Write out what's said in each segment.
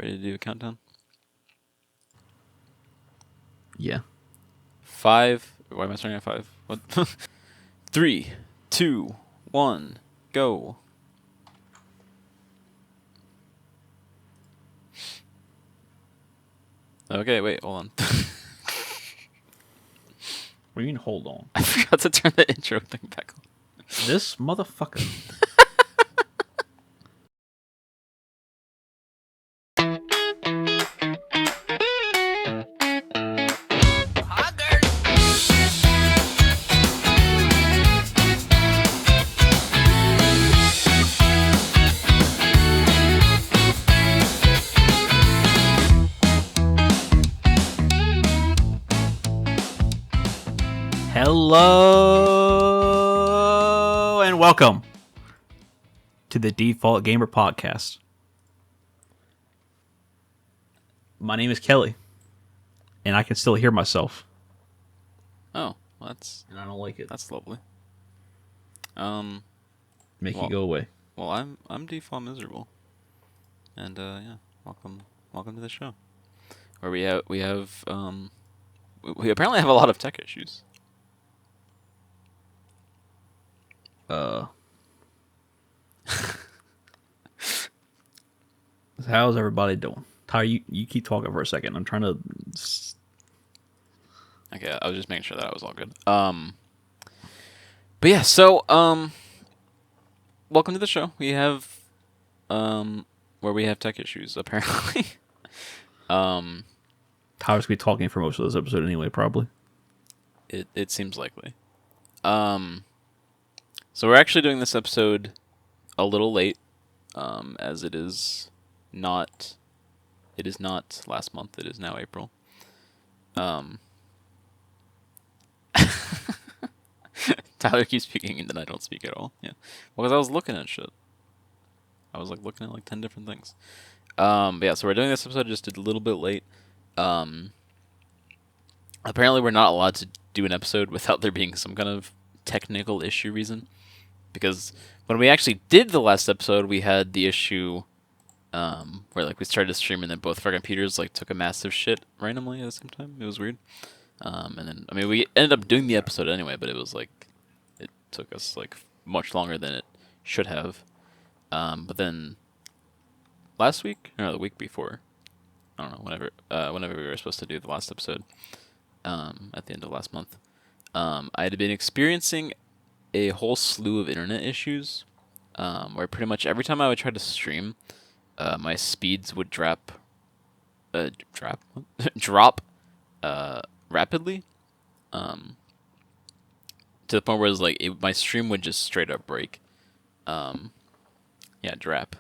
ready to do a countdown? Yeah. 5. Why am I starting at 5? What? 3, 2, 1, go. Okay, wait, hold on. What do you mean, hold on? I forgot to turn the intro thing back on. This motherfucker. Hello and welcome to the Default Gamer Podcast. My name is Kelly, and I can still hear myself. Oh, well, that's And I don't like it. that's lovely. Make well- you go away. Well, I'm default miserable, and yeah, welcome to the show, where we apparently have a lot of tech issues. How's everybody doing? Ty, you keep talking for a second. I'm trying to... Okay, I was just making sure that I was all good. But yeah, so welcome to the show. We have where we have tech issues apparently. Tyler's going to be talking for most of this episode anyway, probably. It seems likely. So we're actually doing this episode a little late, as it is not last month. It is now April. Tyler keeps speaking and then I don't speak at all. Yeah, well, because I was looking at shit. I was looking at 10 different things. But yeah, so we're doing this episode just a little bit late. Apparently we're not allowed to do an episode without there being some kind of technical issue reason. Because when we actually did the last episode, we had the issue where we started to stream and then both of our computers took a massive shit randomly at the same time. It was weird. And then we ended up doing the episode anyway, but it was it took us much longer than it should have. But then last week, or no, the week before, I don't know, whenever we were supposed to do the last episode, at the end of last month, I had been experiencing a whole slew of internet issues, where pretty much every time I would try to stream, my speeds would drop rapidly, to the point where it was my stream would just straight up break. Yeah, drap.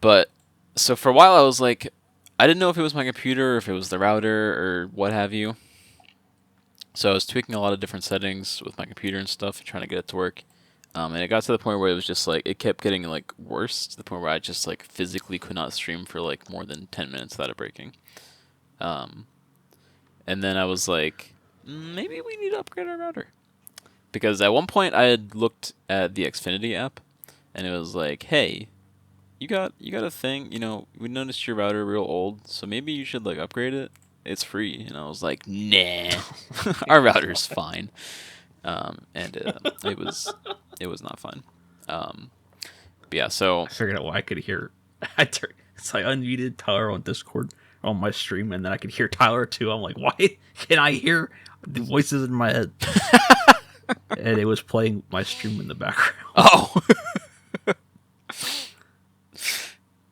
But so for a while I was I didn't know if it was my computer or if it was the router or what have you. So I was tweaking a lot of different settings with my computer and stuff, trying to get it to work. And it got to the point where it was just it kept getting worse, to the point where I just physically could not stream for more than 10 minutes without it breaking. And then I was maybe we need to upgrade our router. Because at one point I had looked at the Xfinity app, and it was hey, you got a thing, we noticed your router real old, so maybe you should upgrade it. It's free. And I was nah, our router's fine. And it was not fine. But yeah, so I figured out why I could hear. I unmuted Tyler on Discord on my stream, and then I could hear Tyler too. I'm why can I hear the voices in my head? And it was playing my stream in the background. Oh.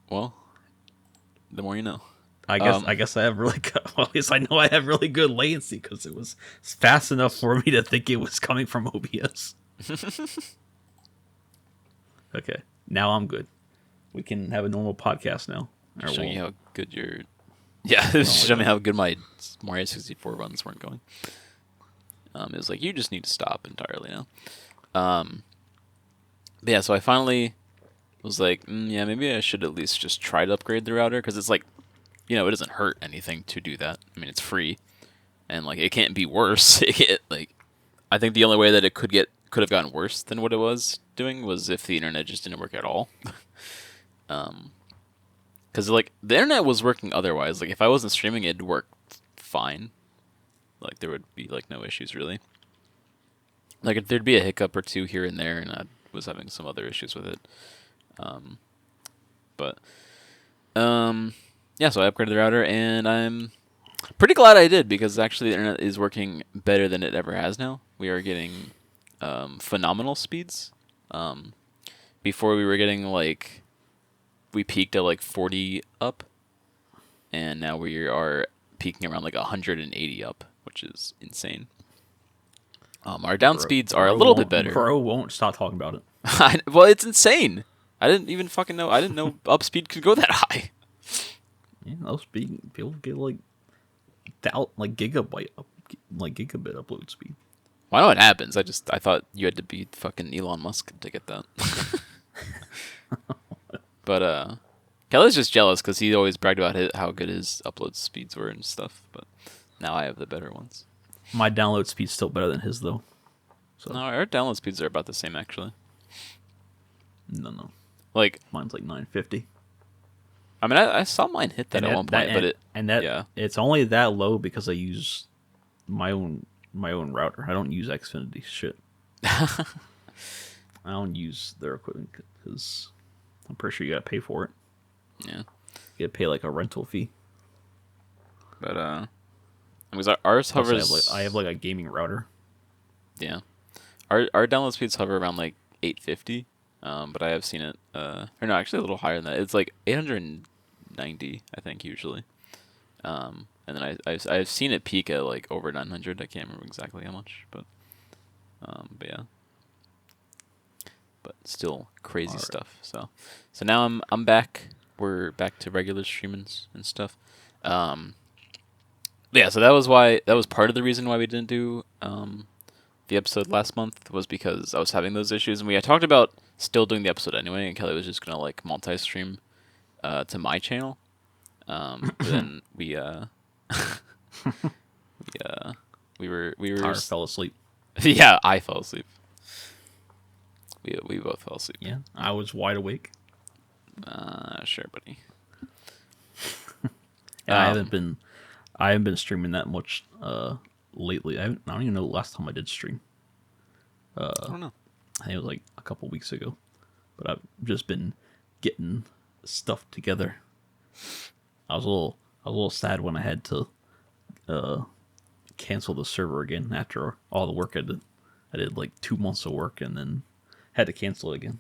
Well, the more you know. I guess I have really good. Well, at least I know I have really good latency because it was fast enough for me to think it was coming from OBS. Okay, now I'm good. We can have a normal podcast now. Showing you how good your... Yeah, showing me how good my Mario 64 runs weren't going. It was you just need to stop entirely now. But yeah, so I finally was yeah, maybe I should at least just try to upgrade the router, because it's it doesn't hurt anything to do that. I mean, it's free, and it can't be worse. I think the only way that it could get could have gotten worse than what it was doing was if the internet just didn't work at all. Because like the internet was working otherwise. Like if I wasn't streaming, it'd work fine. Like there would be like no issues really. Like there'd be a hiccup or two here and there, and I was having some other issues with it. But yeah, so I upgraded the router, and I'm pretty glad I did because actually the internet is working better than it ever has now. We are getting phenomenal speeds. Before we were getting like, we peaked at like 40 up, and now we are peaking around like 180 up, which is insane. Our down speeds are a little bit better. Bro won't stop talking about it. Well, it's insane. I didn't even fucking know. I didn't know up speed could go that high. Yeah, up speed, people get like gigabit upload speed. Well, I know it happens. I thought you had to be fucking Elon Musk to get that. But Kelly's just jealous because he always bragged about how good his upload speeds were and stuff. But now I have the better ones. My download speed's still better than his though. So no, our download speeds are about the same actually. No. Like mine's like 950. I mean, I saw mine hit that at one point, but it's only that low because I use my own router. I don't use Xfinity shit. I don't use their equipment because I'm pretty sure you gotta pay for it. Yeah, you gotta pay like a rental fee. But because ours hovers. I have like a gaming router. Yeah, our download speeds hover around like 850. But I have seen it, or no, actually a little higher than that. It's like 890, I think, usually. And then I've seen it peak at like over 900. I can't remember exactly how much, but yeah. But still crazy stuff. So now I'm back. We're back to regular streamings and stuff. Yeah. So that was part of the reason why we didn't do the episode last month was because I was having those issues, and we had talked about still doing the episode anyway, and Kelly was just gonna like multi-stream to my channel. But then we Tyler fell asleep. Yeah, I fell asleep. We both fell asleep. Yeah, I was wide awake. Sure, buddy. I haven't been streaming that much lately. I don't even know the last time I did stream. I don't know. I think it was like a couple weeks ago. But I've just been getting stuff together. I was a little sad when I had to cancel the server again after all the work I did. I did like 2 months of work and then had to cancel it again.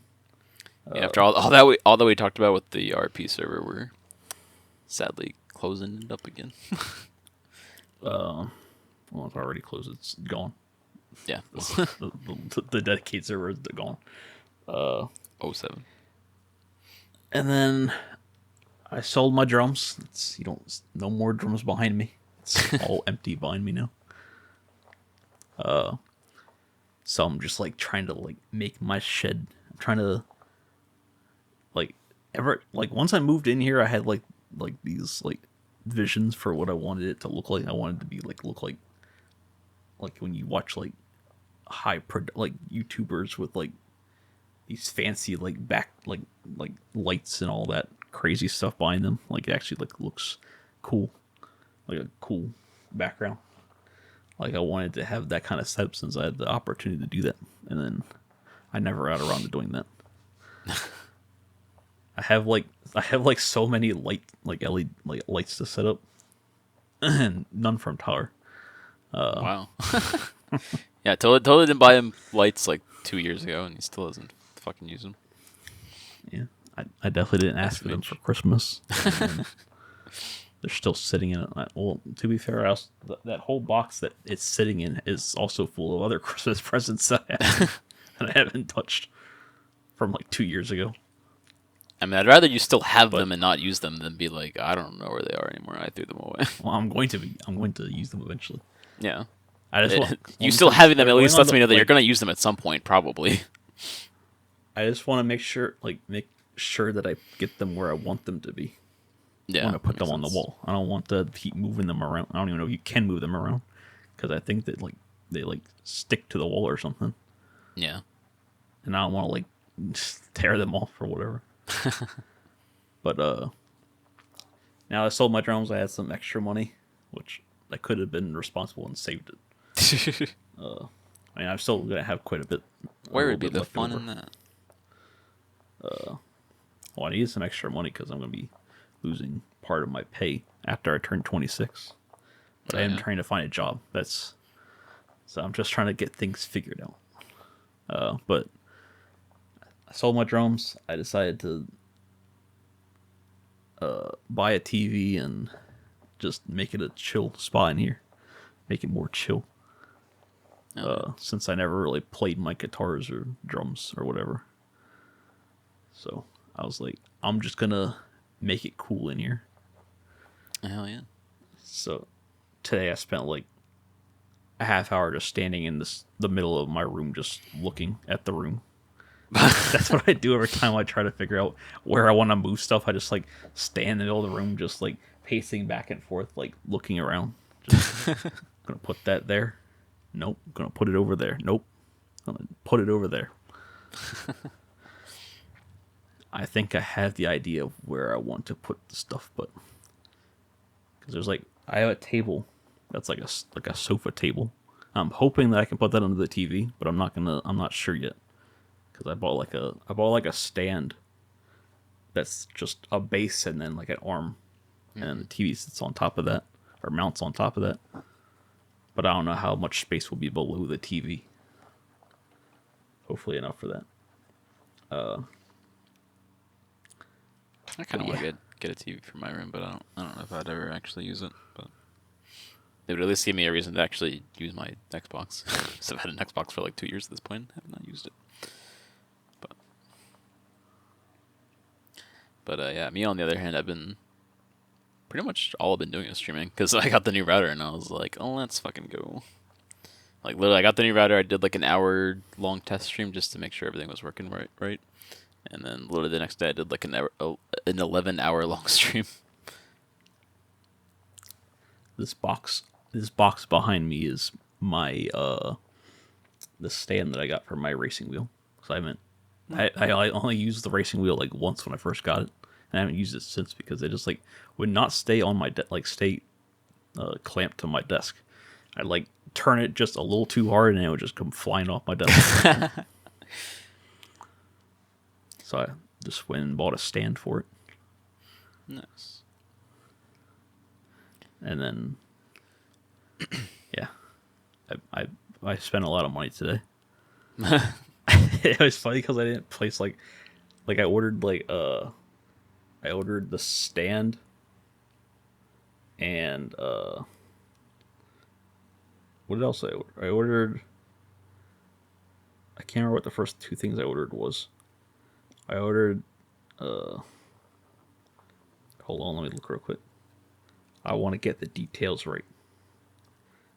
Yeah, after all that we talked about with the RP server, we're sadly closing it up again. Well, it's already closed. It's gone. Yeah. the dedicated server is gone. 07. And then I sold my drums. No more drums behind me. It's all empty behind me now. So I'm just like trying to like make my shed. I'm trying to once I moved in here, I had like these like visions for what I wanted it to look like. I wanted it to be look like when you watch like YouTubers with like these fancy like back like lights and all that crazy stuff behind them. Like it actually looks cool, like a cool background. Like I wanted to have that kind of setup since I had the opportunity to do that, and then I never got around to doing that. I have so many LED lights to set up, and none from Tyler. Wow. Yeah, totally didn't buy him lights like 2 years ago, and he still doesn't fucking use them. Yeah, I definitely didn't ask for them for Christmas. They're still sitting in it. Well, to be fair, that whole box that it's sitting in is also full of other Christmas presents that I haven't touched from like 2 years ago. I mean, I'd rather you still have them and not use them than be like, I don't know where they are anymore. I threw them away. Well, I'm going to use them eventually. Yeah. You still having them at least lets me know that you're going to use them at some point, probably. I just want to make sure that I get them where I want them to be. Yeah. I want to put them on the wall. I don't want to keep moving them around. I don't even know if you can move them around because I think that they stick to the wall or something. Yeah. and I don't want to like just tear them off or whatever. But now I sold my drums. I had some extra money, which I could have been responsible and saved it. I mean, I'm still gonna have quite a bit, a Where little would be bit the left fun over. in that? Well, I need some extra money because I'm gonna be losing part of my pay after I turn 26. But I am trying to find a job. So I'm just trying to get things figured out. But I sold my drums. I decided to buy a TV and just make it a chill spot in here. Make it more chill. Since I never really played my guitars or drums or whatever. So I was like, I'm just gonna make it cool in here. Hell yeah. So today I spent like a half hour just standing in the middle of my room, just looking at the room. That's what I do every time I try to figure out where I want to move stuff. I just like stand in the middle of the room, just like pacing back and forth, like looking around. Just, gonna put that there. Nope. Gonna put it over there. Nope. Gonna put it over there. I think I have the idea of where I want to put the stuff, but because there's like I have a table that's like a sofa table. I'm hoping that I can put that under the TV, but I'm not sure yet because I bought like a stand that's just a base and then like an arm, and the TV sits on top of that or mounts on top of that. But I don't know how much space will be below the TV. Hopefully enough for that. I kind of want to get a TV for my room, but I don't know if I'd ever actually use it. But it would at least give me a reason to actually use my Xbox. So I've had an Xbox for like 2 years at this point. I have not used it. But yeah, me on the other hand, I've been pretty much all I've been doing is streaming because I got the new router and I was like, oh, let's fucking go. Like literally, I got the new router. I did like an hour-long test stream just to make sure everything was working right. And then literally the next day, I did like an 11-hour-long stream. This box behind me is my the stand that I got for my racing wheel. So I only used the racing wheel like once when I first got it, and I haven't used it since because it just like would not stay on my stay clamped to my desk. I'd like turn it just a little too hard and it would just come flying off my desk. So I just went and bought a stand for it. Nice. And then, yeah, I spent a lot of money today. It was funny because I didn't place like I ordered I ordered the stand and what else I ordered? I can't remember what the first two things I ordered was. I ordered hold on, let me look real quick. I want to get the details right.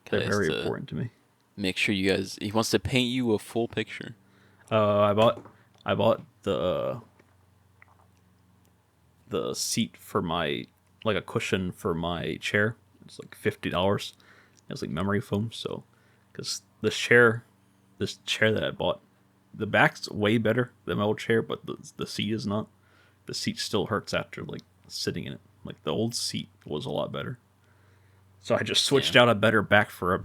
They're very important to me. Make sure you guys. He wants to paint you a full picture. I bought the seat for my like a cushion for my chair. It's like $50. It's like memory foam. So, because this chair that I bought, the back's way better than my old chair, but the seat is not. The seat still hurts after like sitting in it. Like the old seat was a lot better. So I just switched out a better back for a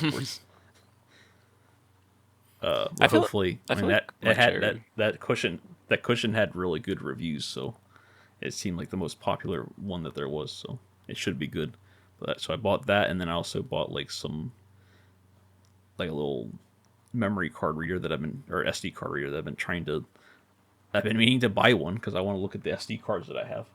horse. I feel hopefully, I feel that like it had chair- that cushion had really good reviews, so it seemed like the most popular one that there was. So it should be good. So I bought that, and then I also bought like a little memory card reader or SD card reader that I've been meaning to buy one because I want to look at the SD cards that I have.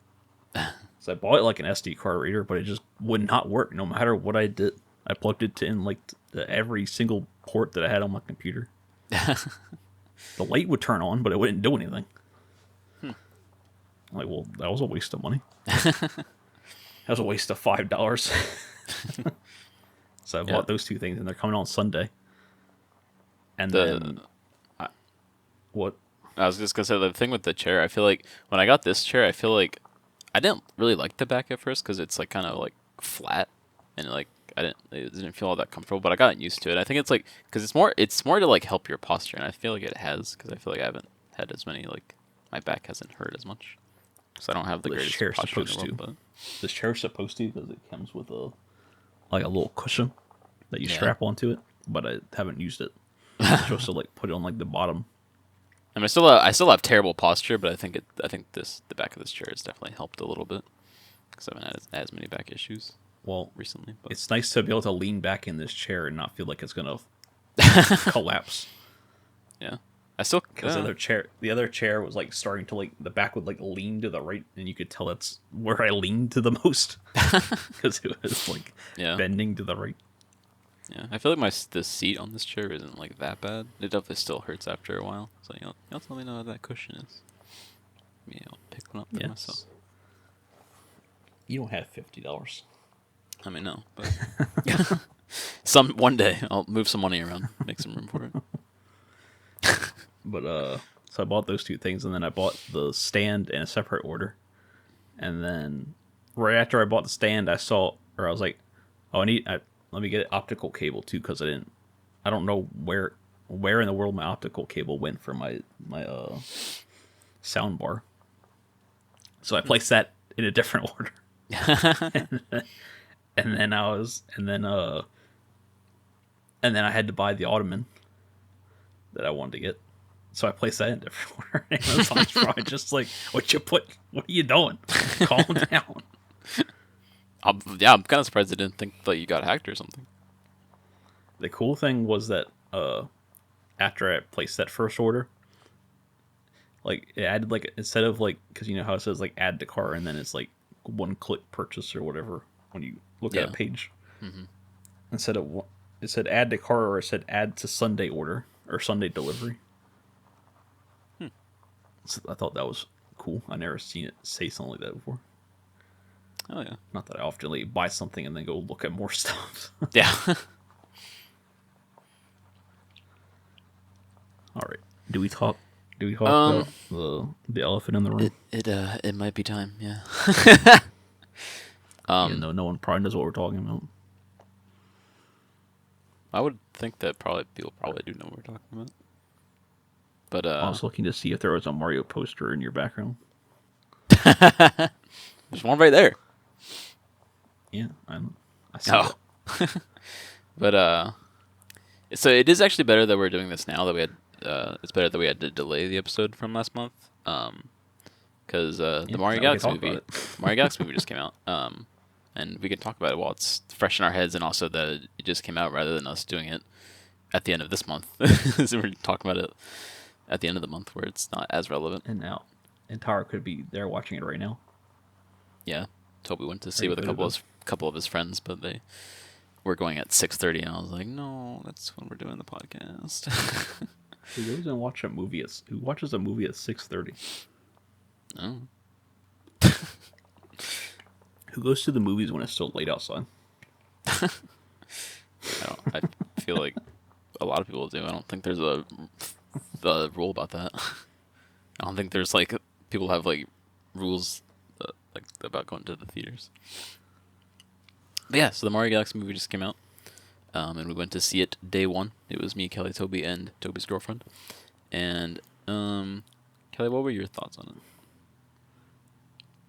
So I bought like an SD card reader, but it just would not work no matter what I did. I plugged it in like every single port that I had on my computer. The light would turn on, but it wouldn't do anything. I'm like, well, that was a waste of money. That was a waste of $5. So I bought those two things, and they're coming on Sunday. And what? I was just gonna say the thing with the chair. I feel like when I got this chair, I feel like I didn't really like the back at first because it's like kind of like flat and like it didn't feel all that comfortable, but I got used to it. I think it's like because it's more to like help your posture, and I feel like it has because I feel like I haven't had as many like my back hasn't hurt as much, so I don't have the This greatest chair's posture in the supposed world. to. This chair's supposed to because it comes with a little cushion that you Yeah. strap onto it, but I haven't used it. You're supposed to like put it on like the bottom. I mean, I still have terrible posture, but I think the back of this chair has definitely helped a little bit because I haven't had as many back issues Well, recently. But it's nice to be able to lean back in this chair and not feel like it's gonna collapse. yeah, I still Because the other chair was like starting to like the back would like lean to the right, and you could tell that's where I leaned to the most because it was like yeah. bending to the right. Yeah, I feel like the seat on this chair isn't like that bad. It definitely still hurts after a while. So you'll tell me how that cushion is. Maybe I'll pick one up for myself. You don't have $50. I mean, no, but one day I'll move some money around, make some room for it. But so I bought those two things, and then I bought the stand in a separate order. And then right after I bought the stand, I was like, oh, let me get an optical cable too, because I don't know where in the world my optical cable went for my sound bar. So I placed that in a different order. and then I had to buy the ottoman that I wanted to get. So I placed that in a different order. Amazon's probably just like, what are you doing? Calm down. I'm kind of surprised I didn't think that you got hacked or something. The cool thing was that after I placed that first order, like it added like instead of like because you know how it says like add to cart and then it's like one click purchase or whatever when you look at a page. Mm-hmm. Instead of it said add to cart or it said add to Sunday order or Sunday delivery. So I thought that was cool. I never seen it say something like that before. Oh yeah. Not that I often like, buy something and then go look at more stuff. Yeah. All right. Do we talk about the elephant in the room? It might be time. Yeah. Even though no one probably knows what we're talking about. I would think that people probably do know what we're talking about. But I was looking to see if there was a Mario poster in your background. There's one right there. Yeah, I see that. But so it is actually better that we're doing this now that we had. It's better that we had to delay the episode from last month. Because the Mario Galaxy movie just came out. And we can talk about it while it's fresh in our heads, and also that it just came out rather than us doing it at the end of this month. So we're talking about it at the end of the month where it's not as relevant. And Tara could be there watching it right now. Yeah, Toby went to see with a couple of his friends, but they were going at 6:30, and I was like, no, that's when we're doing the podcast. Who goes and watch a movie? Who watches a movie at 6:30? Oh. Who goes to the movies when it's still late outside? I feel like a lot of people do. I don't think there's a rule about that. I don't think there's like people have like rules like about going to the theaters. But yeah, so the Mario Galaxy movie just came out, and we went to see it day one. It was me, Kelly, Toby, and Toby's girlfriend. And Kelly, what were your thoughts on it?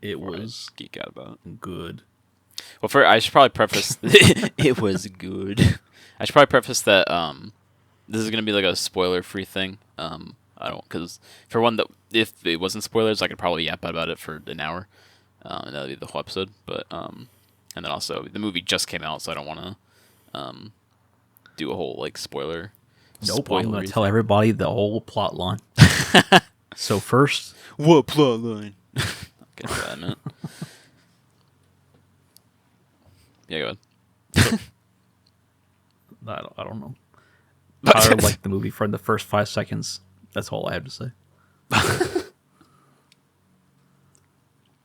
It was geek out about it. Good. Well, I should probably preface it was good. I should probably preface that this is gonna be like a spoiler-free thing. I don't because for one that if it wasn't spoilers, I could probably yap about it for an hour, and that'd be the whole episode. But and then also the movie just came out, so I don't want to do a whole like spoiler. Nope, I'm gonna tell everybody the whole plot line. So first, what plot line? Get for that a minute. Yeah, go ahead. I don't know. Tyler liked the movie from the first 5 seconds. That's all I have to say.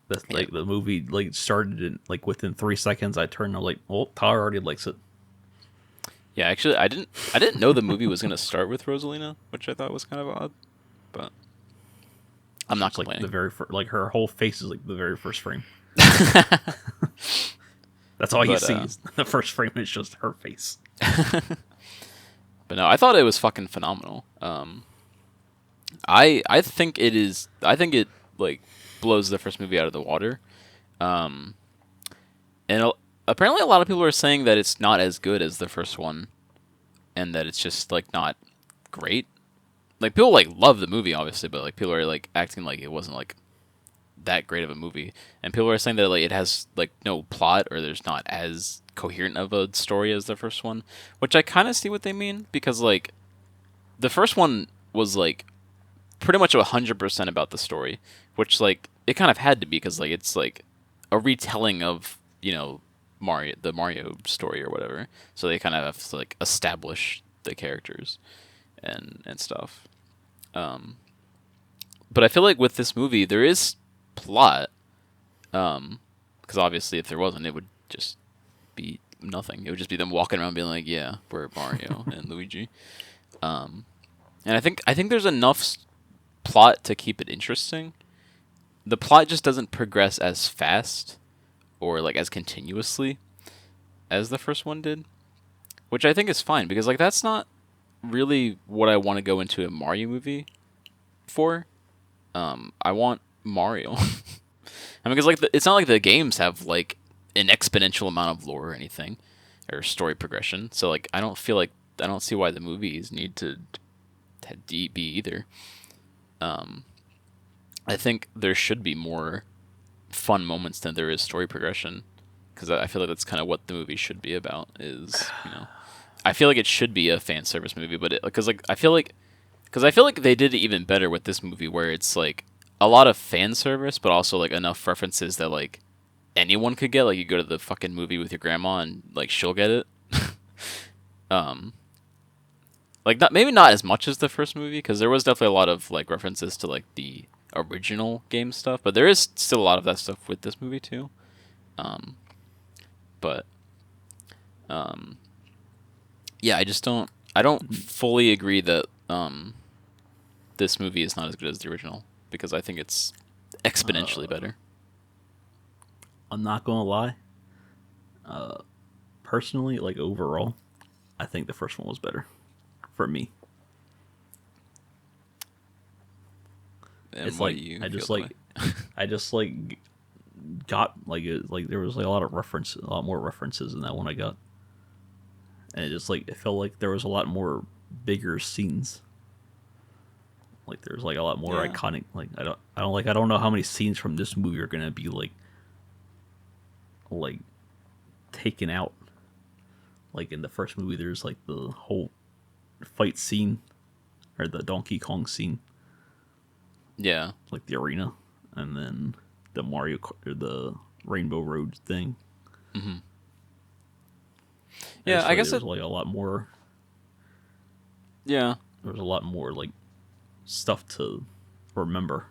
That's like the movie like started in like within 3 seconds. I turned. I'm like, well, Tyler already likes it. Yeah, actually, I didn't know the movie was gonna start with Rosalina, which I thought was kind of odd, but I'm not complaining. Like the very first, like her whole face is like the very first frame. That's all you But see. Is the first frame is just her face. but no, I thought it was fucking phenomenal. I think it is. I think it like blows the first movie out of the water. Um, and apparently a lot of people are saying that it's not as good as the first one, and that it's just like not great. Like people like love the movie, obviously, but like people are like acting like it wasn't like that great of a movie, and people are saying that like it has like no plot or there's not as coherent of a story as the first one, which I kind of see what they mean because like the first one was like pretty much 100% about the story, which like it kind of had to be because like it's like a retelling of the Mario story or whatever, so they kind of have to like establish the characters and stuff. Um, but I feel like with this movie there is plot, because obviously if there wasn't, it would just be nothing. It would just be them walking around being like, "Yeah, we're Mario and Luigi." And I think there's enough plot to keep it interesting. The plot just doesn't progress as fast or like as continuously as the first one did, which I think is fine because like that's not really what I want to go into a Mario movie for. I want Mario. I mean, because like it's not like the games have like an exponential amount of lore or anything, or story progression. So like I don't see why the movies need to be either. I think there should be more fun moments than there is story progression, because I feel like that's kind of what the movie should be about. I feel like it should be a fan service movie, but because I feel like they did it even better with this movie, where it's like a lot of fan service, but also like enough references that like anyone could get. Like you go to the fucking movie with your grandma and like she'll get it. um, like maybe not as much as the first movie, because there was definitely a lot of like references to like the original game stuff, but there is still a lot of that stuff with this movie too. Um, but yeah, I don't fully agree that this movie is not as good as the original, because I think it's exponentially better. I'm not gonna lie. Personally, like overall, I think the first one was better for me. And It's why like do you I just feel like I just like got like there was like a lot more references in that one I got, and it felt like there was a lot more bigger scenes. Like there's like a lot more Yeah. iconic. Like I don't know how many scenes from this movie are gonna be like taken out. Like in the first movie, there's like the whole fight scene or the Donkey Kong scene, Yeah. like the arena, and then the or the Rainbow Road thing. Hmm. I Yeah, just I feel like guess there was like a lot more. yeah. There was a lot more like stuff to remember.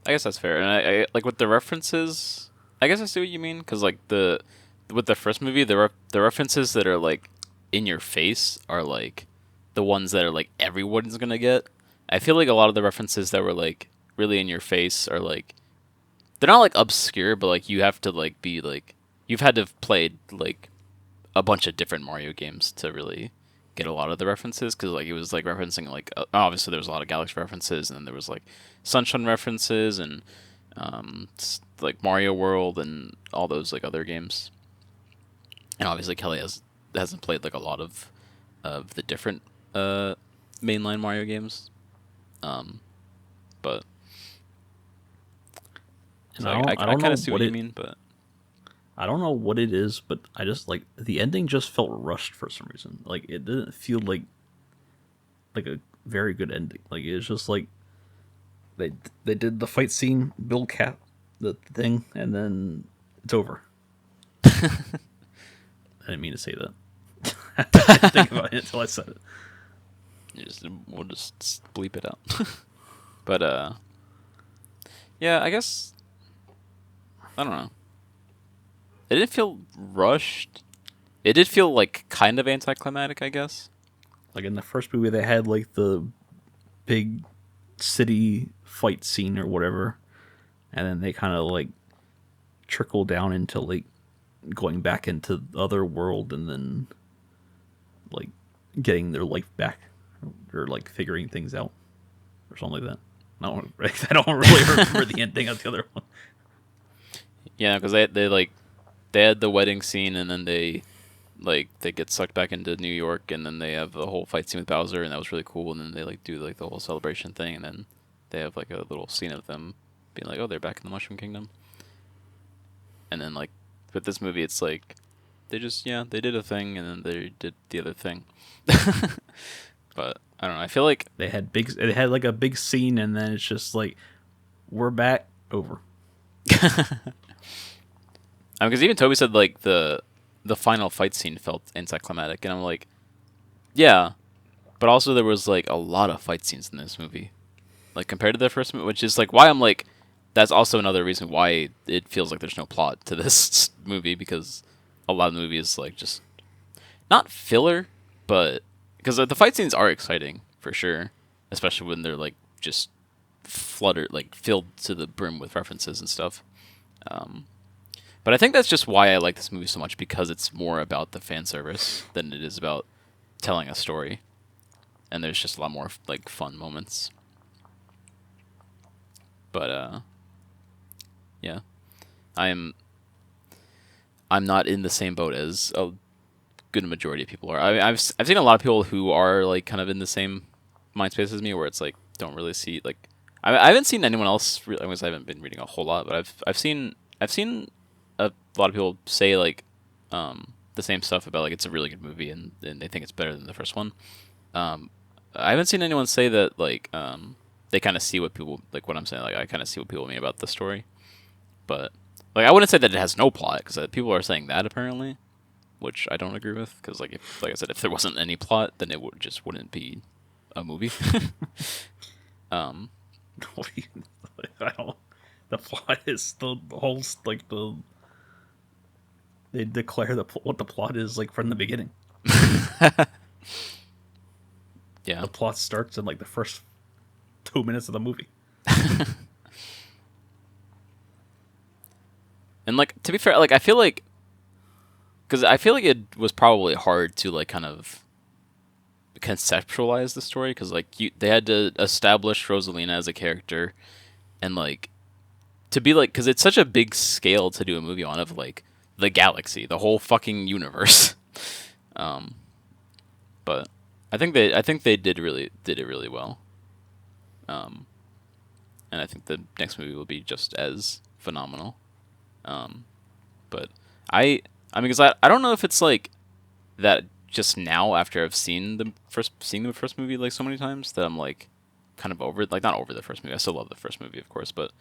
I guess that's fair. And I like with the references. I guess I see what you mean, because like with the first movie, the references that are like in your face are like the ones that are like everyone's gonna get. I feel like a lot of the references that were like really in your face are like they're not like obscure, but like you have to like be like you've had to have played like a bunch of different Mario games to really get a lot of the references, because like it was like referencing like obviously there was a lot of Galaxy references, and then there was like Sunshine references and like Mario World and all those like other games. And obviously Kelly hasn't played like a lot of the different uh mainline Mario games. But And so I I don't kind know of see what you mean, but I don't know what it is, but I just like the ending just felt rushed for some reason. Like it didn't feel like a very good ending. Like it's just like they did the fight scene, Bill Cap the thing, and then it's over. I didn't mean to say that. I didn't think about it until I said it. we'll just bleep it out. But yeah, I guess I don't know. It didn't feel rushed. It did feel like kind of anticlimactic, I guess. Like in the first movie, they had like the big city fight scene or whatever, and then they kind of like trickle down into like going back into the other world and then like getting their life back or like figuring things out or something like that. I don't really remember the ending of the other one. Yeah, because they had the wedding scene, and then they get sucked back into New York, and then they have the whole fight scene with Bowser, and that was really cool. And then they like do like the whole celebration thing, and then they have like a little scene of them being like, oh, they're back in the Mushroom Kingdom. And then like with this movie, it's like they just they did a thing, and then they did the other thing. But I don't know. I feel like They had like a big scene, and then it's just like we're back over. because even Toby said like the final fight scene felt anticlimactic, and I'm like, yeah, but also there was like a lot of fight scenes in this movie, like compared to the first movie, which is like why I'm like, that's also another reason why it feels like there's no plot to this movie, because a lot of the movie is like just not filler, but because the fight scenes are exciting for sure, especially when they're like just like filled to the brim with references and stuff. Um, but I think that's just why I like this movie so much, because it's more about the fan service than it is about telling a story, and there's just a lot more like fun moments. But yeah, I'm I'm not in the same boat as a good majority of people are. I've seen a lot of people who are like kind of in the same mind space as me, where it's like don't really see like I haven't seen anyone else. I guess I haven't been reading a whole lot, but I've seen a lot of people say like the same stuff about like it's a really good movie, and they think it's better than the first one. Um, I haven't seen anyone say that like they kind of see what people like what I'm saying. Like I kind of see what people mean about the story, but like I wouldn't say that it has no plot, because people are saying that apparently, which I don't agree with. Because like I said, if there wasn't any plot, then it wouldn't be a movie. um, I don't. The plot is the whole like they declare what the plot is like from the beginning. yeah, The plot starts in like the first 2 minutes of the movie. and like to be fair, like I feel like because I feel like it was probably hard to like kind of conceptualize the story, because like they had to establish Rosalina as a character, and like to be like, because it's such a big scale to do a movie on, of like the galaxy, the whole fucking universe. um, but I think they did it really well. Um, and I think the next movie will be just as phenomenal. Um, but I mean, because I don't know if it's like that just now after I've seen the first movie like so many times, that I'm like kind of over it. Like not over the first movie. I still love the first movie, of course, but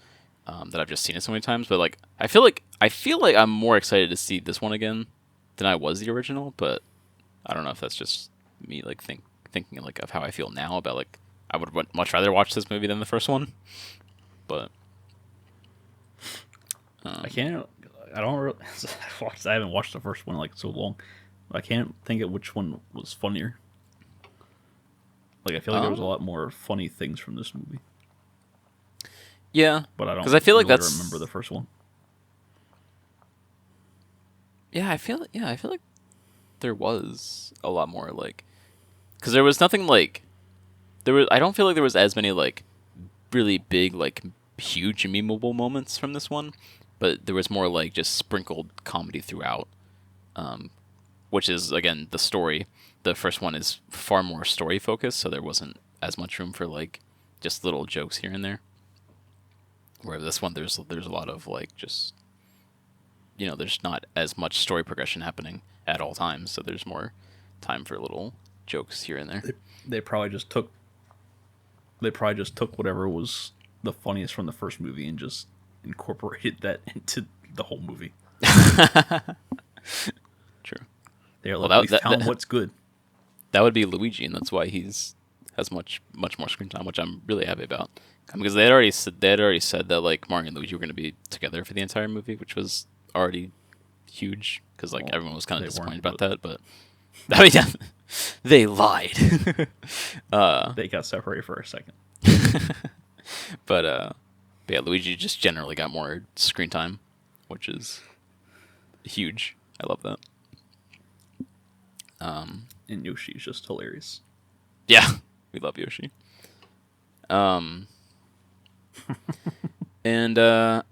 that I've just seen it so many times. But like I feel like I'm more excited to see this one again than I was the original. But I don't know if that's just me like thinking like of how I feel now about like I would much rather watch this movie than the first one. But I can't. I don't. Really, I haven't watched the first one like so long. I can't think of which one was funnier. Like I feel like there was a lot more funny things from this movie, yeah, but I don't. because I feel like really remember the first one. Yeah, I feel like there was a lot more like, because there was nothing like I don't feel like there was as many like really big like huge memeable moments from this one, but there was more like just sprinkled comedy throughout, which is again the story. The first one is far more story focused, so there wasn't as much room for like just little jokes here and there. Where this one, there's a lot of like just there's not as much story progression happening at all times, so there's more time for little jokes here and there. They probably just took. They probably just took whatever was the funniest from the first movie and just incorporated that into the whole movie. True. They're like, we found what's good. That would be Luigi, and that's why has much more screen time, which I'm really happy about. Because they had already said that like Mario and Luigi were going to be together for the entire movie, which was already huge, because like everyone was kind of disappointed about that. But I mean, yeah, they lied. They got separated for a second. But yeah, Luigi just generally got more screen time, which is huge. I love that. And Yoshi's just hilarious. Yeah, we love Yoshi. And oh,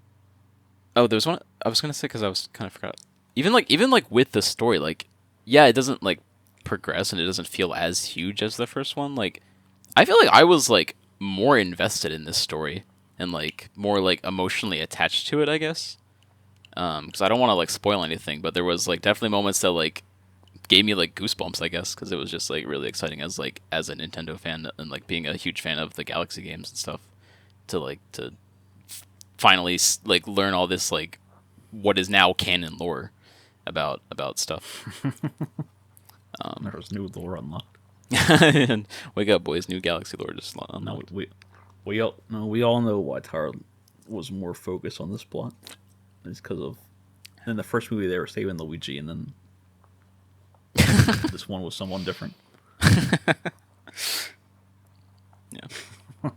there's one I was gonna say because I was kind of forgot. Even like with the story, like yeah, it doesn't like progress and it doesn't feel as huge as the first one. Like I feel like I was like more invested in this story and like more like emotionally attached to it, I guess. Because I don't want to like spoil anything, but there was like definitely moments that like gave me like goosebumps, I guess, because it was just like really exciting as a Nintendo fan and like being a huge fan of the Galaxy games and stuff to finally like learn all this like what is now canon lore about stuff. There's new lore unlocked. And wake up, boys! New Galaxy lore just No, unlocked. we all know why Tyra was more focused on this plot. It's because of in the first movie they were saving Luigi, and then this one was someone different. Yeah,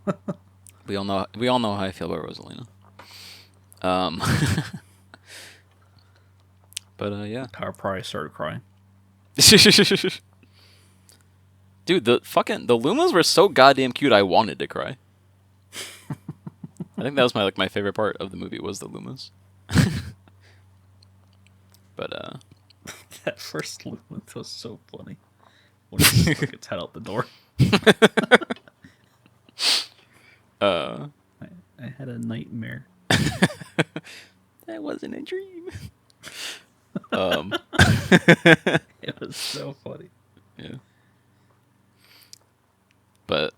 we all know how I feel about Rosalina. Um, but yeah. Tyra probably started crying. Dude, the Lumas were so goddamn cute. I wanted to cry. I think that was my favorite part of the movie was the Lumas. But That first Luma was so funny when he just took its head out the door. uh, I had a nightmare. that wasn't a dream. It was so funny. Yeah. But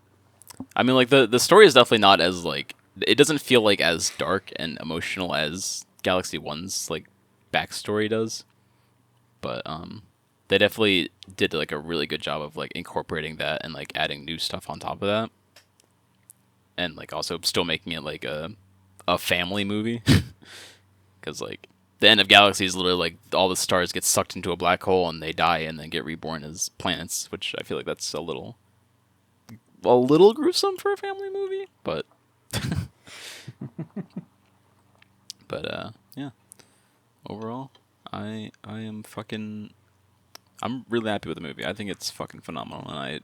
I mean, like the story is definitely not as like it doesn't feel like as dark and emotional as Galaxy One's like backstory does. But they definitely did like a really good job of like incorporating that and like adding new stuff on top of that, and like also still making it like a family movie. Because like the end of Galaxy is literally like all the stars get sucked into a black hole and they die and then get reborn as planets, which I feel like that's a little gruesome for a family movie, but yeah. Overall, I'm really happy with the movie. I think it's fucking phenomenal, and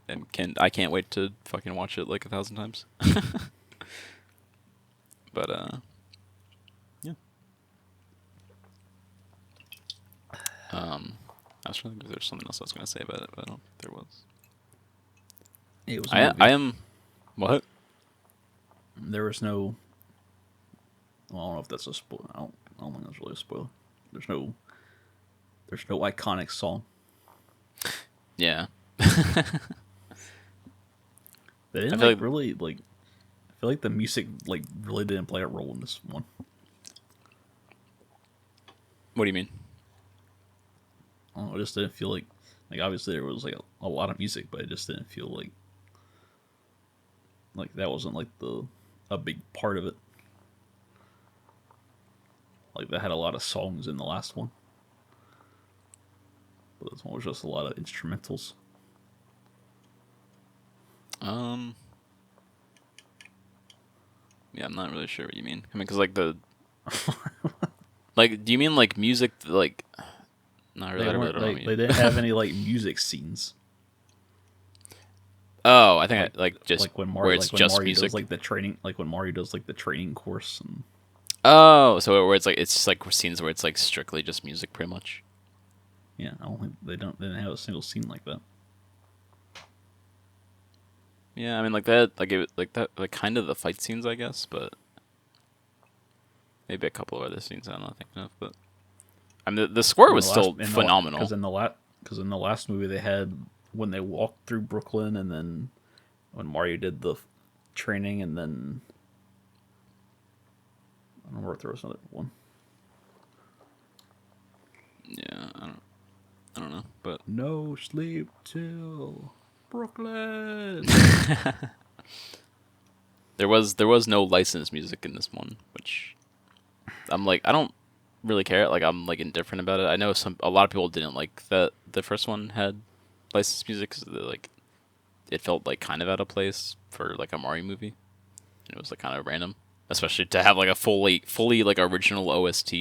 I can't wait to fucking watch it like 1,000 times. But yeah. I was trying to think if there's something else I was gonna say about it, but I don't think there was. It was. I am. What? There was no. Well, I don't know if that's a spoiler. I don't think that's really a spoiler. There's no iconic song. Yeah. They didn't feel like- really like. I feel like the music like really didn't play a role in this one. What do you mean? I don't know. It just didn't feel like obviously there was like a lot of music, but it just didn't feel like that wasn't like a big part of it. Like they had a lot of songs in the last one, but this one was just a lot of instrumentals. Yeah, I'm not really sure what you mean. I mean, because like the, like, do you mean like music? Like, not really. I really don't know what you They mean. didn't have any like music scenes. Oh, I think I like just like when where Mario, it's like when just Mario music. does like the training, like when Mario does like the training course, and Oh, so where it's just like scenes where it's like strictly just music, pretty much. yeah, I don't think they didn't have a single scene like that. Yeah, I mean like that, like kind of the fight scenes, I guess, but maybe a couple of other scenes I'm not thinking of. But I mean, the score was still phenomenal. Because in the last movie they had when they walked through Brooklyn, and then when Mario did the training, and then I don't remember if there was another one. Yeah, I don't know, but No sleep till Brooklyn. there was no licensed music in this one, which I'm like I don't really care. Like I'm like indifferent about it. I know a lot of people didn't like that the first one had licensed music because like it felt like kind of out of place for like a Mario movie, and it was like kind of random, especially to have like a fully like original OST.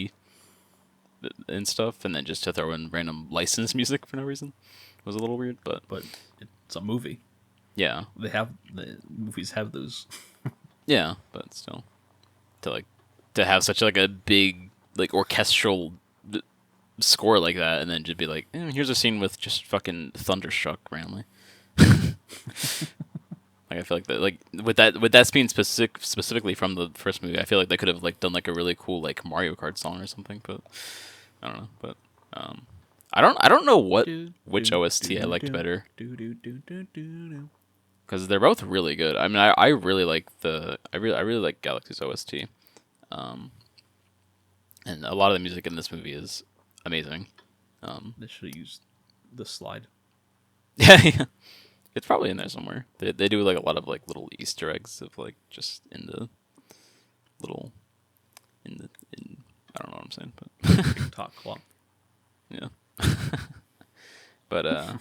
and stuff, and then just to throw in random licensed music for no reason was a little weird. But But it's a movie. yeah, The movies have those. yeah, but still, to have such like a big like orchestral score like that, and then just be like, here's a scene with just fucking thunderstruck randomly. Like I feel like that, like with that being specifically from the first movie, I feel like they could have like done like a really cool like Mario Kart song or something. But I don't know. But I don't know which OST I liked better because they're both really good. I mean, I really like I really like Galaxy's OST. And a lot of the music in this movie is amazing. They should have used the slide. Yeah, it's probably in there somewhere. They do like a lot of like little Easter eggs of like just in the little in I don't know what I'm saying, but TikTok clock. yeah. But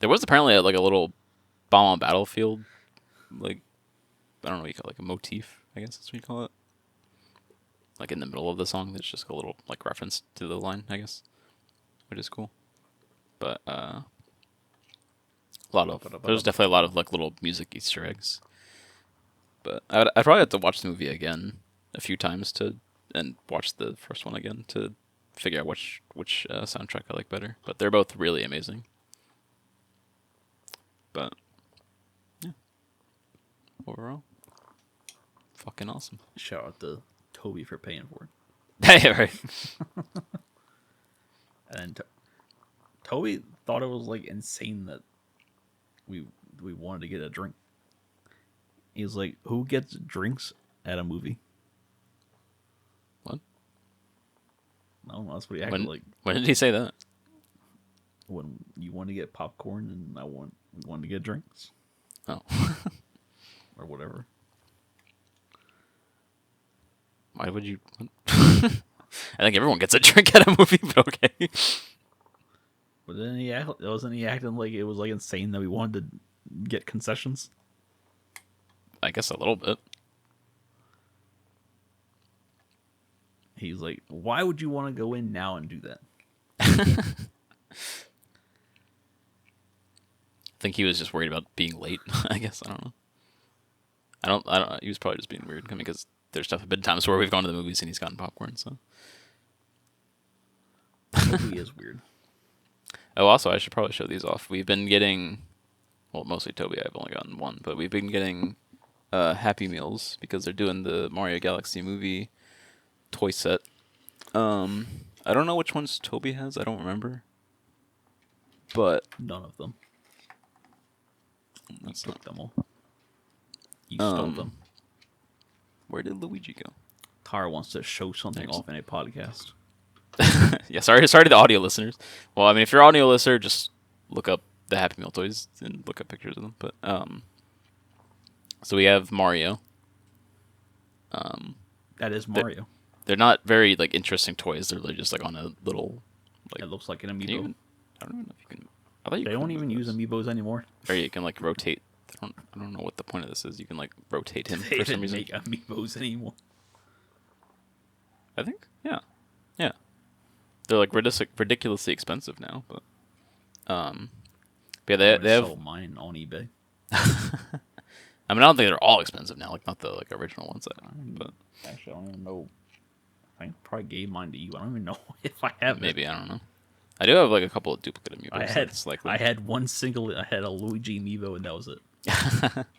there was apparently like a little bomb on battlefield, like I don't know what you call it, like a motif. I guess that's what you call it. Like in the middle of the song, there's just a little like reference to the line, I guess, which is cool. But there's definitely a lot of like little music Easter eggs. But I'd probably have to watch the movie again a few times and watch the first one again to figure out which soundtrack I like better. But they're both really amazing. But yeah, overall, fucking awesome. Shout out to Toby for paying for it. Hey, right. And Toby thought it was like insane that we wanted to get a drink. He was like, "Who gets drinks at a movie?" What? I don't know. That's what he acted like. When did he say that? When you want to get popcorn and we wanted to get drinks. Oh. Or whatever. Why would you? I think everyone gets a drink at a movie, but okay. But then wasn't he acting like it was like insane that we wanted to get concessions? I guess a little bit. He's like, why would you want to go in now and do that? I think he was just worried about being late. I guess I don't know. I don't. He was probably just being weird. I mean, because there's definitely been times where we've gone to the movies and he's gotten popcorn. So. He is weird. Oh, also, I should probably show these off. We've been getting, well, mostly Toby. I've only gotten one, but we've been getting Happy Meals because they're doing the Mario Galaxy movie toy set. I don't know which ones Toby has. I don't remember. But None of them. You took them all. You Um, stole them. where did Luigi go? Tara wants to show something off in a podcast. Yeah, sorry to the audio listeners. Well, I mean, if you're an audio listener, just look up the Happy Meal toys and look up pictures of them. But so we have Mario. That is Mario. They're not very like interesting toys. They're really just like on a little. Like, It looks like an amiibo. I don't even know if you can. I thought you They could don't even move use those. amiibos anymore. Or you can like rotate. I don't know what the point of this is. You can like rotate him They for some didn't reason. make amiibos anymore. I think. Yeah. They're like ridiculously expensive now, but yeah, they have. Sell mine on eBay. I mean, I don't think they're all expensive now. Like not the like original ones. But Actually, I don't even know. I probably gave mine to you. I don't even know if I have maybe it. I don't know. I do have like a couple of duplicate amiibos. I had I had a Luigi amiibo and that was it.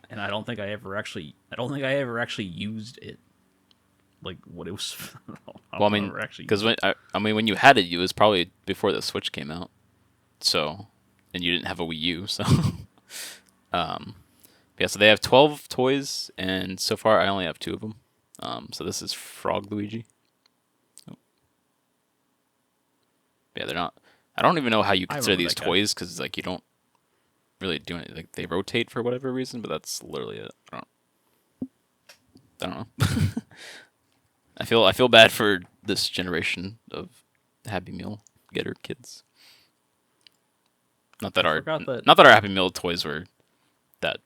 And I don't think I ever actually used it. Like what it was. Well, I mean, because when you had it, it was probably before the Switch came out. So, and you didn't have a Wii U, so. Yeah, so they have 12 toys, and so far I only have 2 of them. So this is Frog Luigi. Oh. Yeah, they're not. I don't even know how you consider these toys because like you don't really do anything. Like they rotate for whatever reason, but that's literally it. I don't know. I feel bad for this generation of Happy Meal getter kids. Not that our Happy Meal toys were that.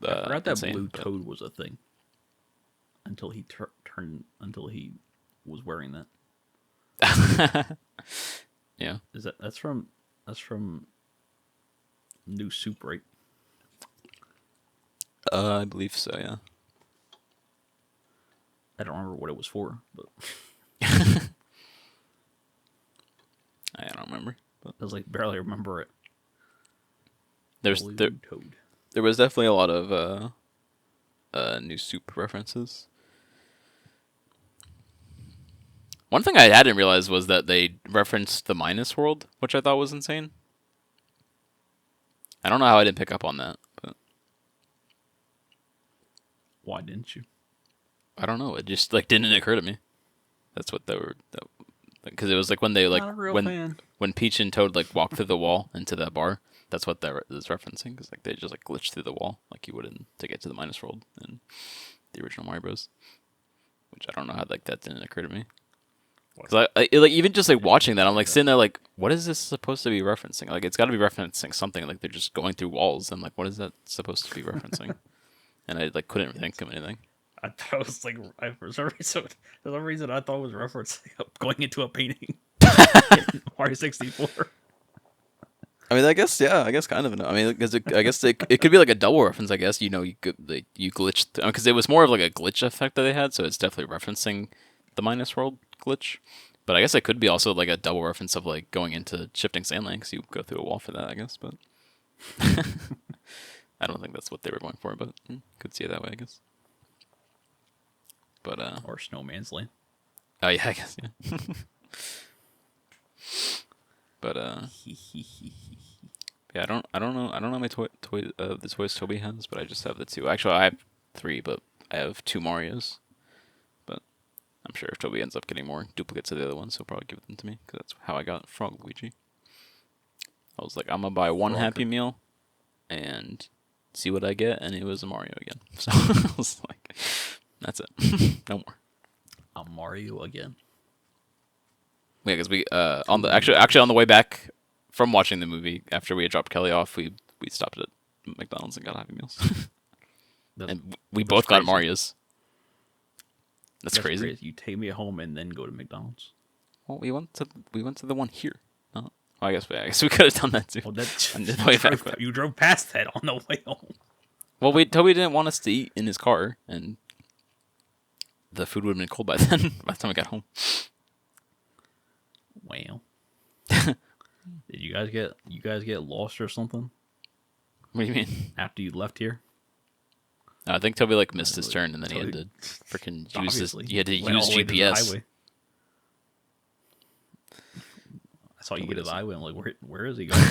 I forgot that insane, blue toad was a thing. Until he until he was wearing that. Yeah. That's from New Soup, right? I believe so. Yeah. I don't remember what it was for, but I don't remember. But I was like barely remember it. there's there Blue Toad. there was definitely a lot of new soup references. One thing I hadn't realized was that they referenced the Minus World, which I thought was insane. I don't know how I didn't pick up on that, but Why didn't you? I don't know. It just like didn't occur to me. That's what they were, because it was like when they like Not a real fan. when Peach and Toad like walk through the wall into that bar. That's what that is referencing, because like they just like glitch through the wall like you would to get to the Minus World in the original Mario Bros. Which I don't know how like that didn't occur to me. Because like even just like watching that, I'm like sitting there like, what is this supposed to be referencing? Like it's got to be referencing something. Like they're just going through walls, and like what is that supposed to be referencing? And I like couldn't think of anything. I thought it was like for some reason I thought it was referencing going into a painting in Mario 64. I mean, I guess yeah, I guess kind of. I mean, because I guess it could be like a double reference. I guess you could like, you glitched because it was more of like a glitch effect that they had, so it's definitely referencing the Minus World glitch. But I guess it could be also like a double reference of like going into shifting sand lanes. You go through a wall for that, I guess. But I don't think that's what they were going for. But could see it that way, I guess. But Or Snowman's Land. oh yeah, I guess yeah. But yeah, I don't know how many the toys Toby has, but I just have the two. Actually, I have three, but I have two Marios. But I'm sure if Toby ends up getting more duplicates of the other ones, he'll probably give them to me, because that's how I got Frog Luigi. I was like, I'm gonna buy one Happy Meal and see what I get, and it was a Mario again. So I was like, that's it, no more. A Mario again. Yeah, because we on the actually on the way back from watching the movie, after we had dropped Kelly off, we stopped at McDonald's and got Happy Meals, and we both got Marios. That's crazy. You take me home and then go to McDonald's. Well, we went to the one here. No, I guess we could have done that too. Well, You drove past that on the way home. Well, Toby didn't want us to eat in his car, and the food would have been cold by then. By the time we got home. Wow. Did you guys get lost or something? What do you mean? After you left here? I think Toby like missed his turn, and then he had to freaking use this. He had to use GPS. I saw you get to the highway. I'm like, where is he going?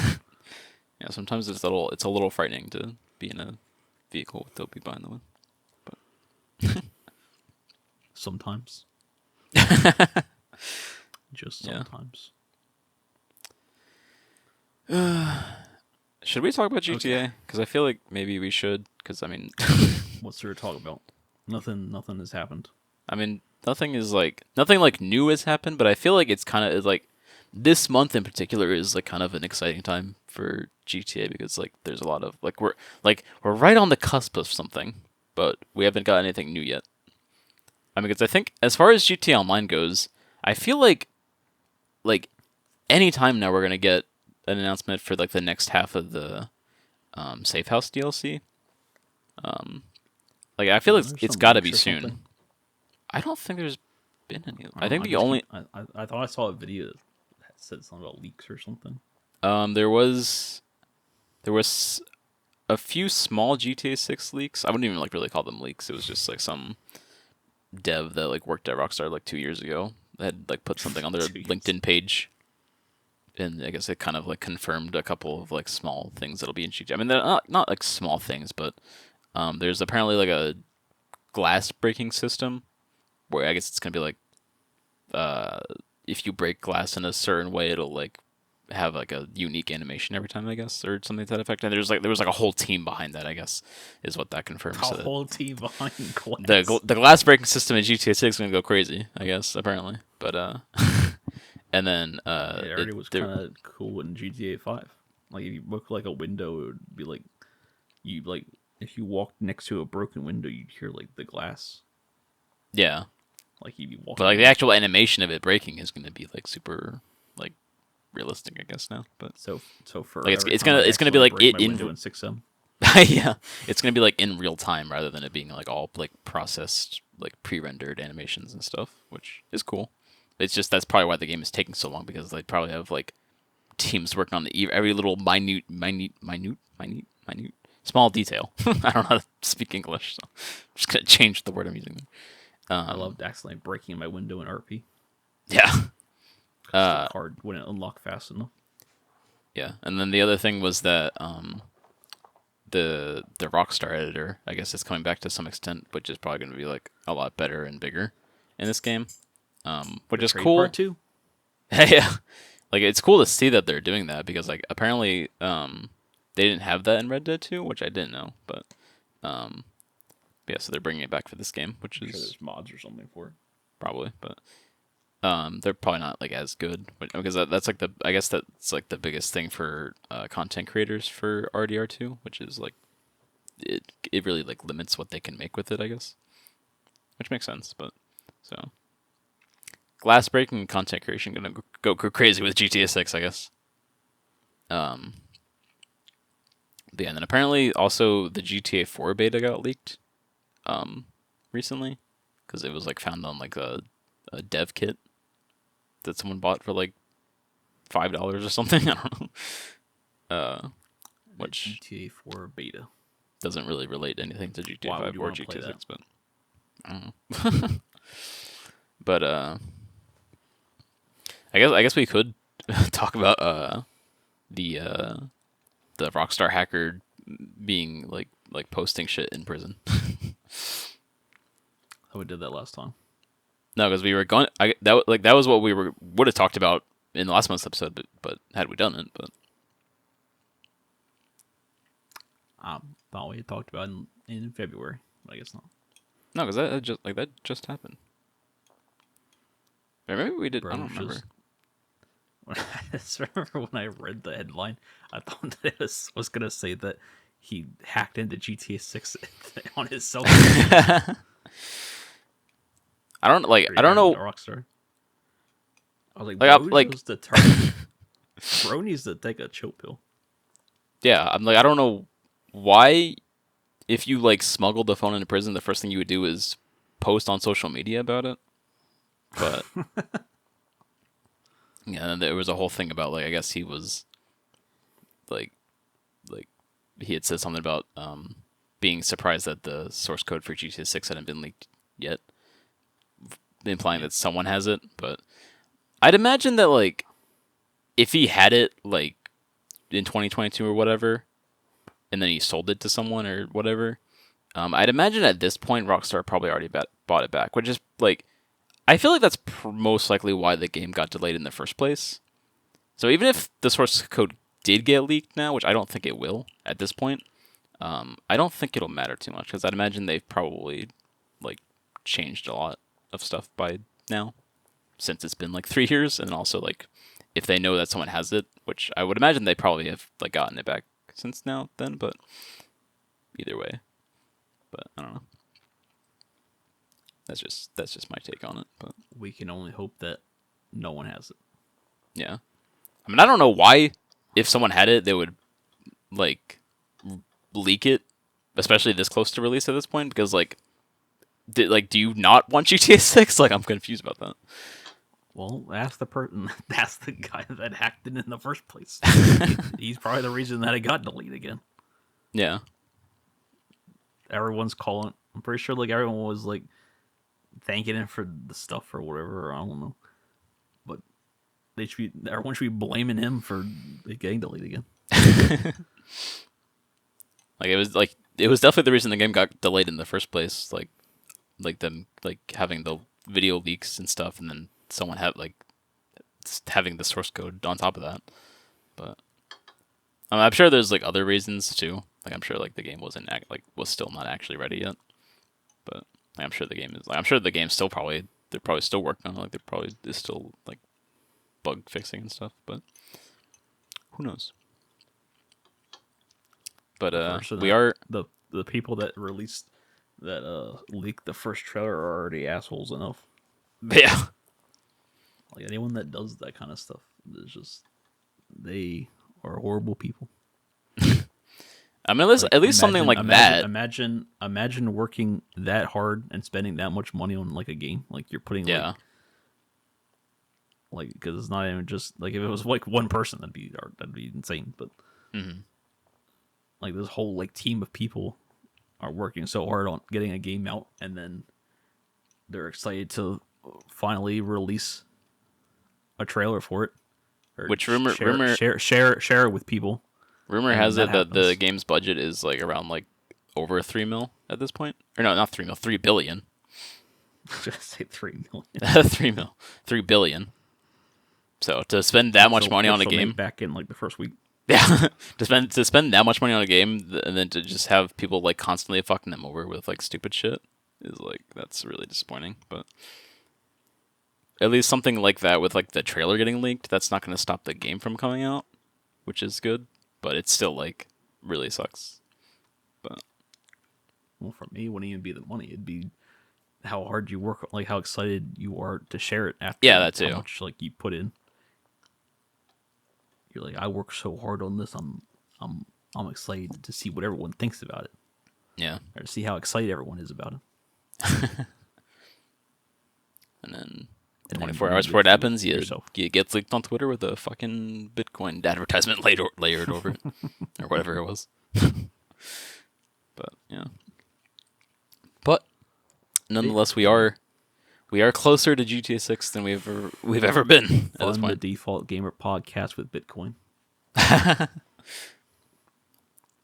Yeah, sometimes it's a little frightening to be in a vehicle with Toby behind the wheel. But sometimes. Just sometimes. Should we talk about GTA? Because I feel like maybe we should. Because I mean, what's there to talk about? Nothing has happened. I mean, nothing like new has happened. But I feel like it's kind of like this month in particular is like kind of an exciting time for GTA, because like there's a lot of we're right on the cusp of something, but we haven't got anything new yet. I mean, because I think as far as GTA Online goes, I feel like any time now we're gonna get an announcement for like the next half of the Safe House DLC. I feel like it's got to be soon. Something? I don't think there's been any. I think the only I thought I saw a video that said something about leaks or something. There was a few small GTA 6 leaks. I wouldn't even really call them leaks. It was just like some dev that worked at Rockstar 2 years ago had put something on their LinkedIn page, and I guess it kind of confirmed a couple of small things that'll be in GTA. I mean, they're not small things, but there's apparently a glass breaking system where I guess it's gonna be if you break glass in a certain way, it'll have a unique animation every time, I guess, or something to that effect. And there was a whole team behind that, I guess, is what that confirms. A whole team behind glass. The glass breaking system in GTA 6 is gonna go crazy, I guess, apparently. But and then it already was kind of cool in GTA 5. If you look a window, it would be if you walked next to a broken window, you'd hear the glass. Yeah. Like he'd be But walking like the around. actual animation of it breaking is gonna be like super like realistic, I guess now. But So for like every it's time I gonna be accidentally like break it my in window in 6M. yeah, it's gonna be like in real time rather than it being like all like processed like pre-rendered animations and stuff, which is cool. It's just that's probably why the game is taking so long because they probably have like teams working on every little minute small detail. I don't know how to speak English, so I'm just gonna change the word I'm using. I loved accidentally breaking my window in RP Yeah, because the card wouldn't unlock fast enough. yeah, and then the other thing was that the Rockstar editor, I guess, is coming back to some extent, which is probably going to be like a lot better and bigger in this game, which is Betrayed cool. Part 2. Yeah, like it's cool to see that they're doing that because like apparently they didn't have that in Red Dead 2, which I didn't know, but yeah, so they're bringing it back for this game, which I'm sure is there's mods or something for it. probably, but they're probably not like as good, but because that's like I guess that's like the biggest thing for content creators for RDR2, which is like it really like limits what they can make with it, I guess, which makes sense. But so glass breaking content creation gonna go crazy with GTA 6, I guess. But yeah, and then apparently also the GTA 4 beta got leaked recently because it was like found on like a dev kit that someone bought for like $5 or something. I don't know. Which GTA 4 beta. doesn't really relate anything to GTA Why would 5 you or want to play GTA that? 6, but I don't know. But I guess we could talk about the uh the Rockstar hacker being like posting shit in prison. Oh, we did that last time. No, because we were going. That was what we would have talked about in the last month's episode, but had we done it, but Thought we had talked about in February, but I guess not. no, because that just happened. Or maybe we did. I Bro, don't remember. I just remember when I read the headline, I thought that it was gonna say that he hacked into GTA 6 on his cell phone. I don't like. Or I don't know. Rockstar. I was like, Like, bro, like, needs to turn. Bro needs to take a chill pill. yeah. I'm like, I don't know why. If you like smuggled the phone into prison, the first thing you would do is post on social media about it. But yeah, and there was a whole thing about like I guess he was like like he had said something about being surprised that the source code for GTA 6 hadn't been leaked yet, implying Yeah. that someone has it. But I'd imagine that like if he had it like in 2022 or whatever, and then he sold it to someone or whatever, I'd imagine at this point Rockstar probably already bought it back, which is like I feel like that's most likely why the game got delayed in the first place. So even if the source code did get leaked now, which I don't think it will at this point, I don't think it'll matter too much because I'd imagine they've probably like changed a lot of stuff by now since it's been like 3 years, and also like if they know that someone has it, which I would imagine they probably have like gotten it back since now then, but either way, but I don't know. That's just my take on it, but We can only hope that no one has it. yeah. I mean, I don't know why if someone had it, they would like leak it, especially this close to release at this point. Because do you not want GTA 6? Like, I'm confused about that. Well, ask the person. That's the guy that hacked it in the first place. He's probably the reason that it got deleted again. Yeah, Everyone's calling. I'm pretty sure like everyone was like thanking him for the stuff or whatever. Or I don't know, but everyone should be blaming him for it getting deleted again. it was definitely the reason the game got delayed in the first place. Like them like having the video leaks and stuff, and then someone had like having the source code on top of that. But I'm sure there's like other reasons too. Like I'm sure like the game was still not actually ready yet. But I'm sure I'm sure the game's still they're probably still working on it. Like they're probably is still like bug fixing and stuff. But who knows? But we are the people that released that leaked the first trailer are already assholes enough. Yeah. Like anyone that does that kind of stuff is just they are horrible people. I mean, Like at least something like that. Imagine working that hard and spending that much money on like a game. Like you're putting Yeah. like because it's not even just like if it was like one person that'd be insane. But like this whole like team of people are working so hard on getting a game out, and then they're excited to finally release a trailer for it. Or Which share it with people. Rumor And has that it that the happens. game's budget is like around like over 3 mil at this point. Or no, not 3 mil, 3 billion. Just say 3 million. 3 mil, 3 billion. So to spend that much money on a game, back in like the first week. yeah, to spend that much money on a game and then to just have people like constantly fucking them over with like stupid shit is like that's really disappointing. But at least something like that with like the trailer getting leaked, that's not going to stop the game from coming out, which is good. But it's still like really sucks. But Well, for me, it wouldn't even be the money. It'd be how hard you work, like how excited you are to share it after. Yeah, that too. How much like you put in. You're like, I work so hard on this. I'm excited to see what everyone thinks about it, yeah, or to see how excited everyone is about it. and then And 24 then hours you before it get happens, yourself. you get leaked on Twitter with a fucking Bitcoin advertisement layered over it, or whatever it was. But yeah, but nonetheless, we are closer to GTA 6 than we've ever been at this Fun the point. default gamer podcast with Bitcoin.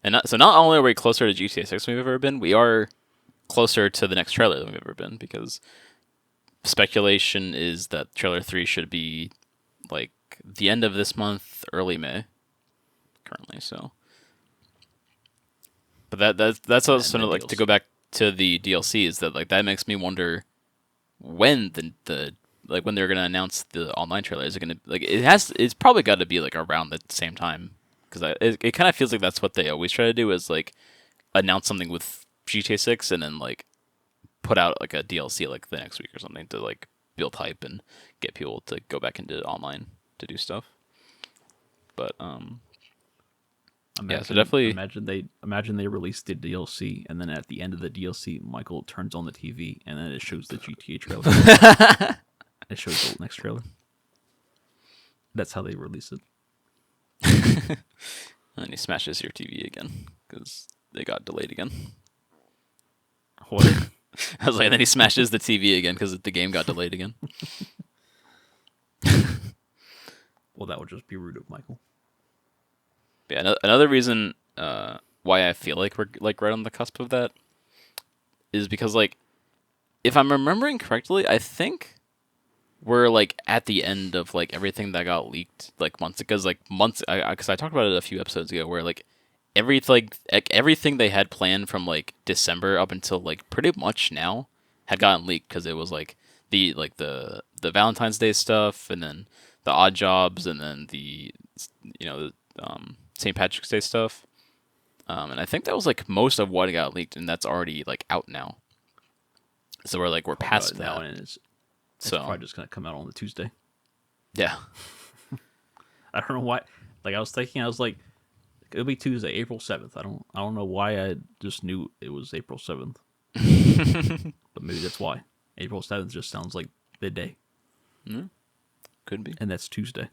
And so not only are we closer to GTA 6 than we've ever been, we are closer to the next trailer than we've ever been, because speculation is that trailer 3 should be like the end of this month, early May currently. So but that's also sort of like to go back to the DLC, is that like that makes me wonder when the like when they're going to announce the online trailer. Is it going to like it's probably got to be like around the same time, because it kind of feels like that's what they always try to do, is like announce something with GTA 6 and then like put out like a DLC like the next week or something to like build hype and get people to go back into online to do stuff. But yeah, so definitely imagine they released the DLC, and then at the end of the DLC, Michael turns on the TV, and then it shows the GTA trailer. It shows the next trailer. That's how they release it. and then he smashes your TV again because they got delayed again. What? I was like, and then he smashes the TV again because the game got delayed again. Well, that would just be rude of Michael. Yeah, another reason why I feel like we're like right on the cusp of that is because like if I'm remembering correctly, I think we're like at the end of like everything that got leaked like months ago. Because I talked about it a few episodes ago, where like everything they had planned from like December up until like pretty much now had gotten leaked, because it was like the Valentine's Day stuff, and then the Odd Jobs, and then the St. Patrick's Day stuff. And I think that was like most of what got leaked, and that's already like out now. So we're past that. Now, and it's probably just gonna come out on the Tuesday. Yeah. I don't know why. Like I was thinking, I was like, it'll be Tuesday, April 7th. I don't know why I just knew it was April 7th. But maybe that's why. April 7th just sounds like the day. Could be. And that's Tuesday.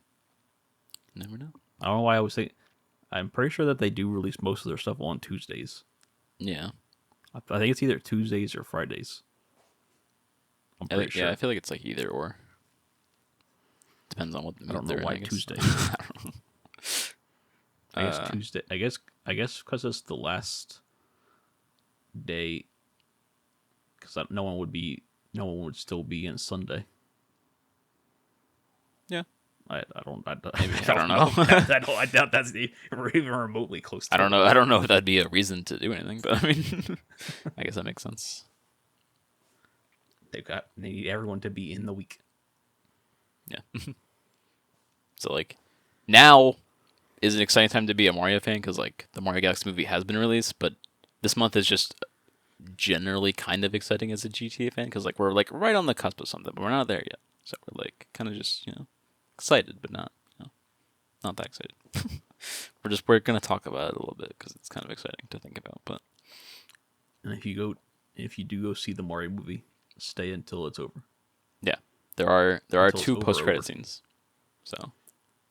Never know. I don't know why I was thinking. I'm pretty sure that they do release most of their stuff on Tuesdays. Yeah. I think it's either Tuesdays or Fridays. I'm pretty sure. Yeah, I feel like it's like either or. Depends on what the I don't know they're in, why I guess. Tuesday. I guess Tuesday. I guess because it's the last day. Because no one would still be in Sunday. Yeah. I don't I don't know. I doubt that's even remotely close to I don't know. I don't know if that'd be a reason to do anything, but I mean, I guess that makes sense. They need everyone to be in the week. Yeah. So like, now is an exciting time to be a Mario fan, because like the Mario Galaxy movie has been released, but this month is just generally kind of exciting as a GTA fan because like we're like right on the cusp of something, but we're not there yet. So we're like kind of just excited, but not not that excited. we're gonna talk about it a little bit because it's kind of exciting to think about. But And if you do go see the Mario movie, stay until it's over. yeah, there are Until it's two over. post credit scenes, so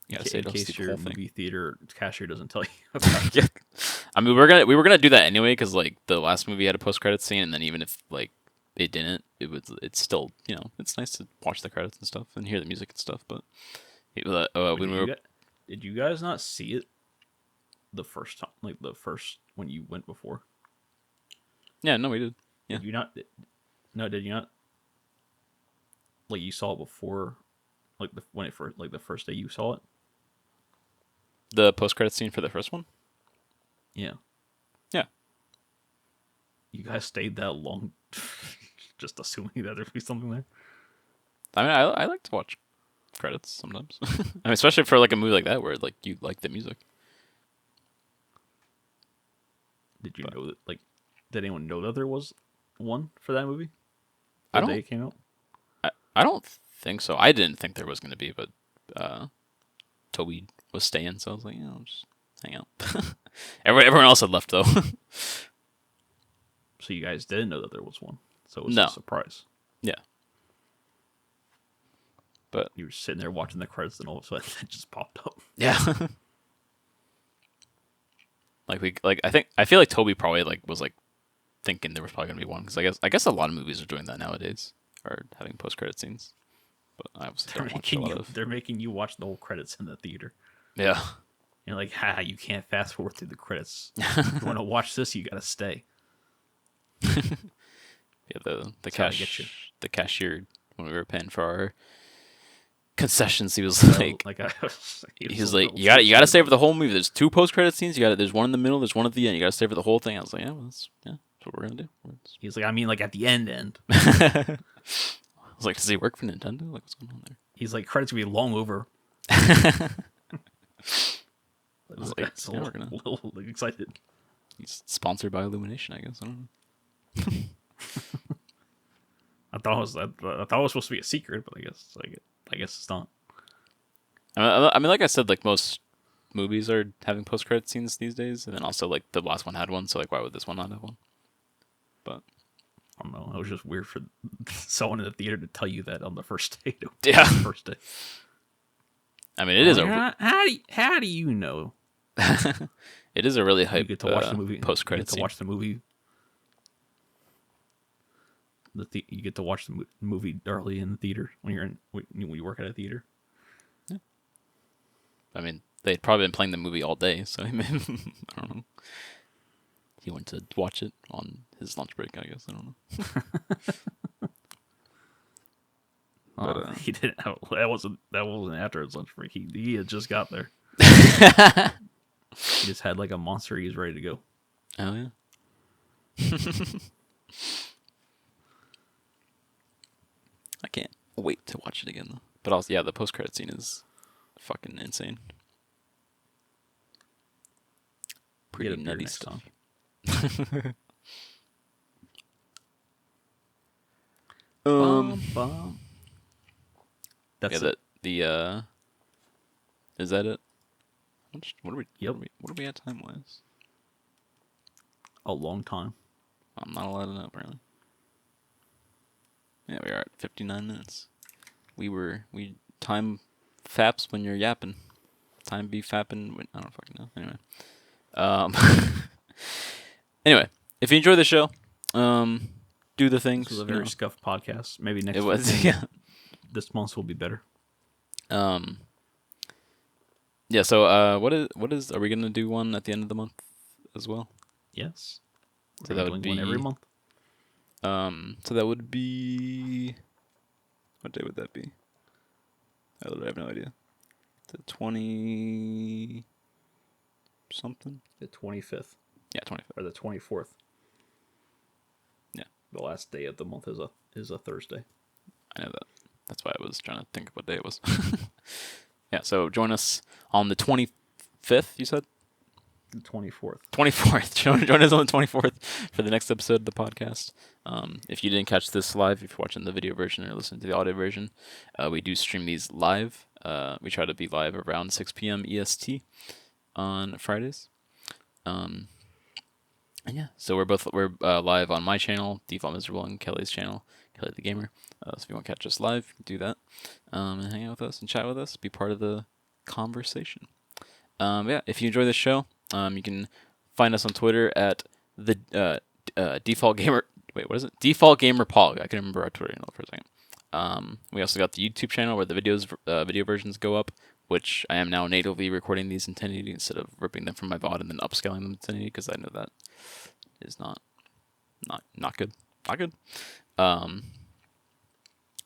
you gotta stay In to see case the your whole thing. movie theater cashier doesn't tell you about it. Yeah, I mean we were gonna do that anyway because like the last movie had a post credit scene, and then even if like it didn't, it's still it's nice to watch the credits and stuff and hear the music and stuff. But when we were Did you guys not see it the first time? Like the first when you went before? yeah, no, we did. Yeah. Did you not? No, did you not? Like you saw it before, like when it first, like the first day you saw it. The post credit scene for the first one. Yeah. Yeah. You guys stayed that long, just assuming that there'd be something there. I mean, I like to watch credits sometimes. I mean, especially for like a movie like that where like you like the music. Did you know that? Like, did anyone know that there was one for that movie? I The don't. day it came out. I don't think so. I didn't think there was going to be, but Toby was staying, so I was like, I'll just hang out. Everyone else had left though. So you guys didn't know that there was one. So it was No. a surprise. Yeah. But You were sitting there watching the credits, and all of a sudden it just popped up. yeah. I feel like Toby probably like was like thinking there was probably gonna be one because I guess a lot of movies are doing that nowadays, are having post credit scenes. But I obviously don't watch a lot of. They're making you watch the whole credits in the theater. Yeah. You're like, you can't fast forward through the credits. If you want to watch this, you gotta stay. Yeah, the how they get you. cashier when we were paying for our concessions, he was like he was like, you gotta stay for the whole movie. There's two post credit scenes. There's one in the middle. There's one at the end. You gotta stay for the whole thing. I was like, that's what we're gonna do. He's like, I mean, like at the end. I was like, does he work for Nintendo? Like, what's going on there? He's like, credits will be long over. I was like, That's a little excited. He's sponsored by Illumination, I guess. I don't know. I thought it was supposed to be a secret, but I guess it's not. I mean, like I said, like most movies are having post credit scenes these days, and then also like the last one had one, so like why would this one not have one? But I don't know. It was just weird for someone in the theater to tell you that on the first day. Yeah. The first day. I mean, it is how do you know? It is a really hype. You get to watch the movie post credit scene. To watch the movie. You get to watch the movie early in the theater when you work at a theater. Yeah. I mean, they'd probably been playing the movie all day, so I don't know. He went to watch it on his lunch break, I guess. I don't know. But, he didn't. That wasn't after his lunch break. He had just got there. He just had like a monster. He was ready to go. Oh yeah. I can't wait to watch it again though. But also, yeah, the post credit scene is fucking insane. Pretty nutty stuff. That's yeah, it. Is that it? What are we? Yep. What are we at time wise? A long time. I'm not allowed to know apparently. Yeah, we are at 59 minutes. We time faps when you're yapping. Time be fapping when I don't fucking know. Anyway. Anyway, if you enjoy the show, do the things. This was a very scuffed podcast. Maybe next it was week, yeah. This month will be better. Yeah, so what is are we gonna do one at the end of the month as well? Yes. So that would be one every month. So that would be what day would that be? I literally have no idea. The 20 something? The 25th. Yeah, 25th. Or the 24th. Yeah. The last day of the month is a Thursday. I know that. That's why I was trying to think of what day it was. Yeah, so join us on the 25th, you said? The 24th. 24th. Join us on the 24th for the next episode of the podcast. If you didn't catch this live, if you're watching the video version or listening to the audio version, we do stream these live. We try to be live around 6 p.m. EST on Fridays. And yeah, so we're live on my channel, Default Miserable, and Kelly's channel, KellyTheGamer. So if you want to catch us live, do that. And hang out with us and chat with us. Be part of the conversation. Yeah, if you enjoy this show, you can find us on Twitter at the Default Gamer. Wait, what is it? Default Gamer Pog. I can remember our Twitter handle for a second. We also got the YouTube channel where the video versions go up, which I am now natively recording these in 1080 instead of ripping them from my VOD and then upscaling them to 1080 because I know that is not good. Not good.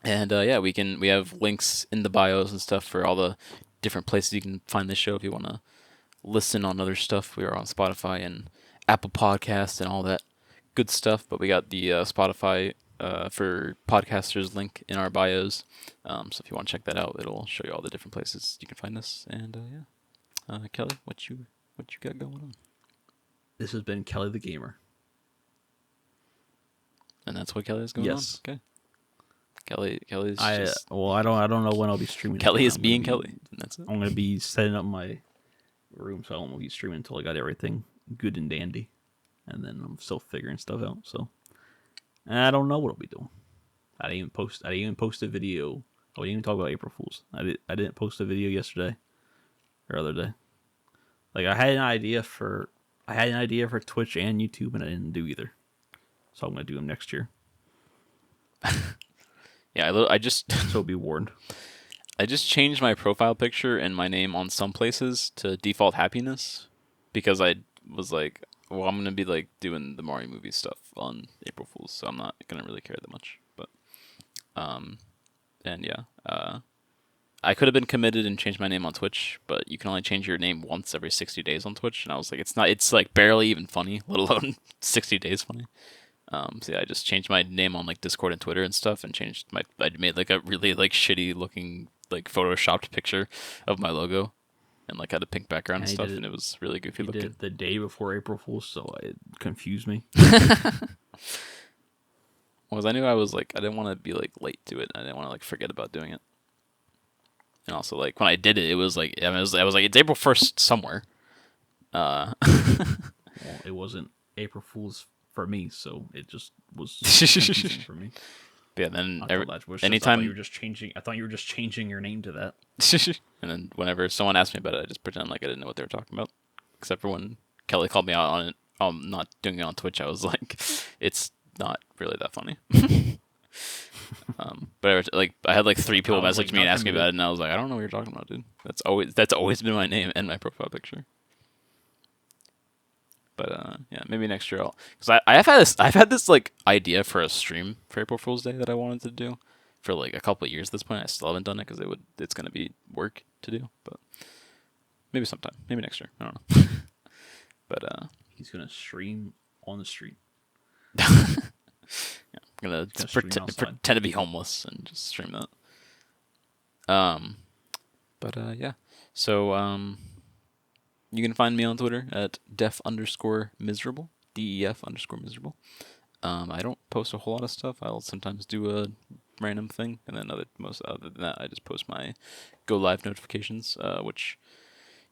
Yeah, we have links in the bios and stuff for all the different places you can find this show if you want to listen on other stuff. We are on Spotify and Apple Podcasts and all that good stuff, but we got the Spotify for podcasters link in our bios. So if you want to check that out, it'll show you all the different places you can find us. And yeah, Kelly, what you got going on? This has been Kelly the Gamer, and that's what Kelly is going on. Okay. Kelly's just... Well, I don't know when I'll be streaming. Kelly is being Kelly. And that's it. I'm gonna be setting up my room, so I won't be streaming until I got everything good and dandy, and then I'm still figuring stuff out. So, and I don't know what I'll be doing. I didn't even post a video. I didn't even talk about April Fools. I didn't post a video yesterday or other day. Like I had an idea for Twitch and YouTube, and I didn't do either. So I'm gonna do them next year. Yeah, I just so be warned. I just changed my profile picture and my name on some places to Default Happiness because I was like, well, I'm gonna be like doing the Mario movie stuff on April Fools, so I'm not gonna really care that much. But and yeah, I could have been committed and changed my name on Twitch, but you can only change your name once every 60 days on Twitch, and I was like, it's like barely even funny, let alone 60 days funny. So yeah, I just changed my name on like Discord and Twitter and stuff, and I made like a really like shitty looking like photoshopped picture of my logo, and like had a pink background and stuff, and it was really goofy looking. Did it the day before April Fool's, so it confused me. Well, I knew I didn't want to be like late to it. I didn't want to like forget about doing it. And also like when I did it, it was like I was like it's April 1st somewhere. Well, it wasn't April Fool's for me, so it just was confusing for me. Yeah, then anytime I thought you were just changing your name to that. And then whenever someone asked me about it, I just pretend like I didn't know what they were talking about. Except for when Kelly called me out on it, not doing it on Twitch, I was like, it's not really that funny. But I had like 3 people message me and ask me about it, and I was like, I don't know what you're talking about, dude. That's always been my name and my profile picture. But yeah, maybe next year because I've had this like idea for a stream for April Fool's Day that I wanted to do for like a couple of years at this point. I still haven't done it because it's gonna be work to do, but maybe sometime, maybe next year. I don't know. But he's gonna stream on the street. Yeah, I'm gonna pretend to be homeless and just stream that. But yeah, so you can find me on Twitter at def_miserable, DEF_miserable. I don't post a whole lot of stuff. I'll sometimes do a random thing, and then other than that, I just post my go live notifications, which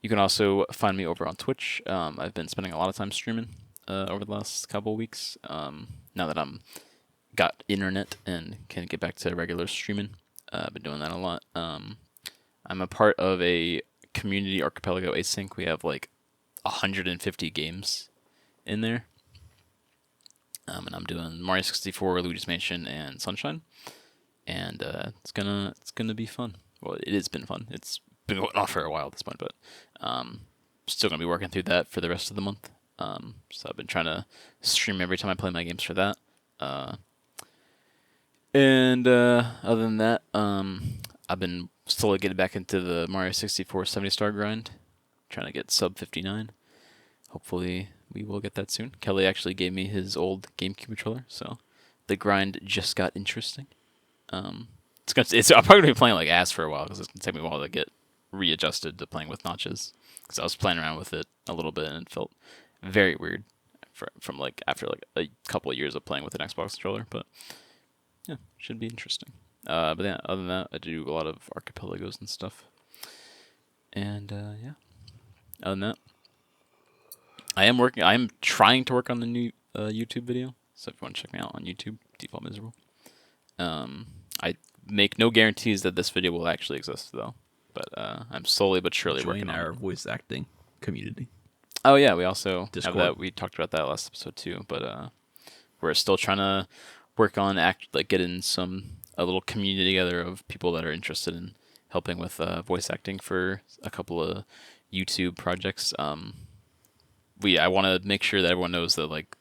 you can also find me over on Twitch. I've been spending a lot of time streaming over the last couple of weeks. Now that I'm got internet and can get back to regular streaming, I've been doing that a lot. I'm a part of a community archipelago async. We have like 150 games in there, and I'm doing Mario 64, Luigi's Mansion, and Sunshine, and it's gonna be fun. Well, it has been fun. It's been going on for a while at this point, but still gonna be working through that for the rest of the month. So I've been trying to stream every time I play my games for that. And other than that, I've been slowly getting back into the Mario 64 70-star grind, trying to get sub 59. Hopefully we will get that soon. Kelly actually gave me his old GameCube controller, so the grind just got interesting. I'm probably going to be playing like ass for a while, because it's going to take me a while to get readjusted to playing with notches, because I was playing around with it a little bit, and it felt very weird from like after like a couple of years of playing with an Xbox controller. But yeah, should be interesting. But yeah, other than that, I do a lot of archipelagos and stuff. And yeah, other than that, I am trying to work on the new YouTube video. So if you want to check me out on YouTube, Default Miserable. I make no guarantees that this video will actually exist though, but I'm slowly but surely Join working on our it. voice acting community. Oh yeah, we also Discord. have that. We talked about that last episode too, but we're still trying to work on getting a little community together of people that are interested in helping with voice acting for a couple of YouTube projects. I want to make sure that everyone knows that like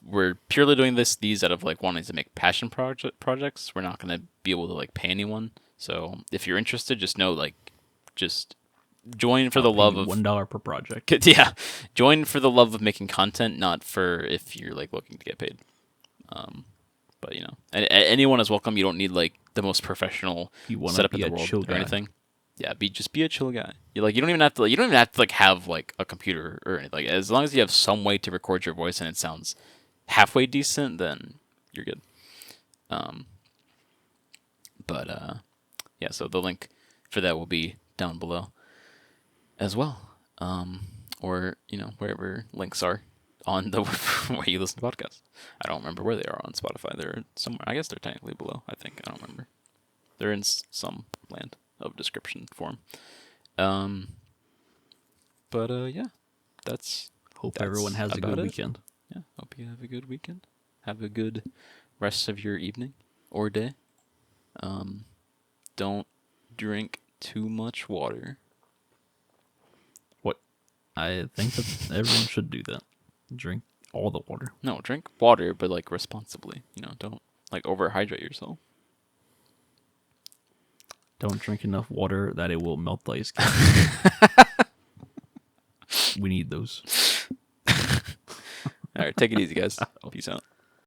we're purely doing these out of like wanting to make passion projects. We're not going to be able to like pay anyone. So if you're interested, just know like just join for the love of $1 per project. Yeah, join for the love of making content, not for if you're like looking to get paid. But you know, anyone is welcome. You don't need like the most professional setup in the world or anything. Yeah, just be a chill guy. You don't even have to like have like a computer or anything. Like, as long as you have some way to record your voice and it sounds halfway decent, then you're good. Yeah, so the link for that will be down below as well. Or, wherever links are on the where you listen to podcasts. I don't remember where they are on Spotify. They're somewhere. I guess they're technically below, I think. I don't remember. They're in some land of description form. Yeah, Hope everyone has a good weekend. Yeah, hope you have a good weekend. Have a good rest of your evening or day. Don't drink too much water. What? I think that everyone should do that. Drink all the water. No, drink water, but like responsibly. Don't like overhydrate yourself. Don't drink enough water that it will melt the ice. We need those. All right, take it easy, guys. Peace out.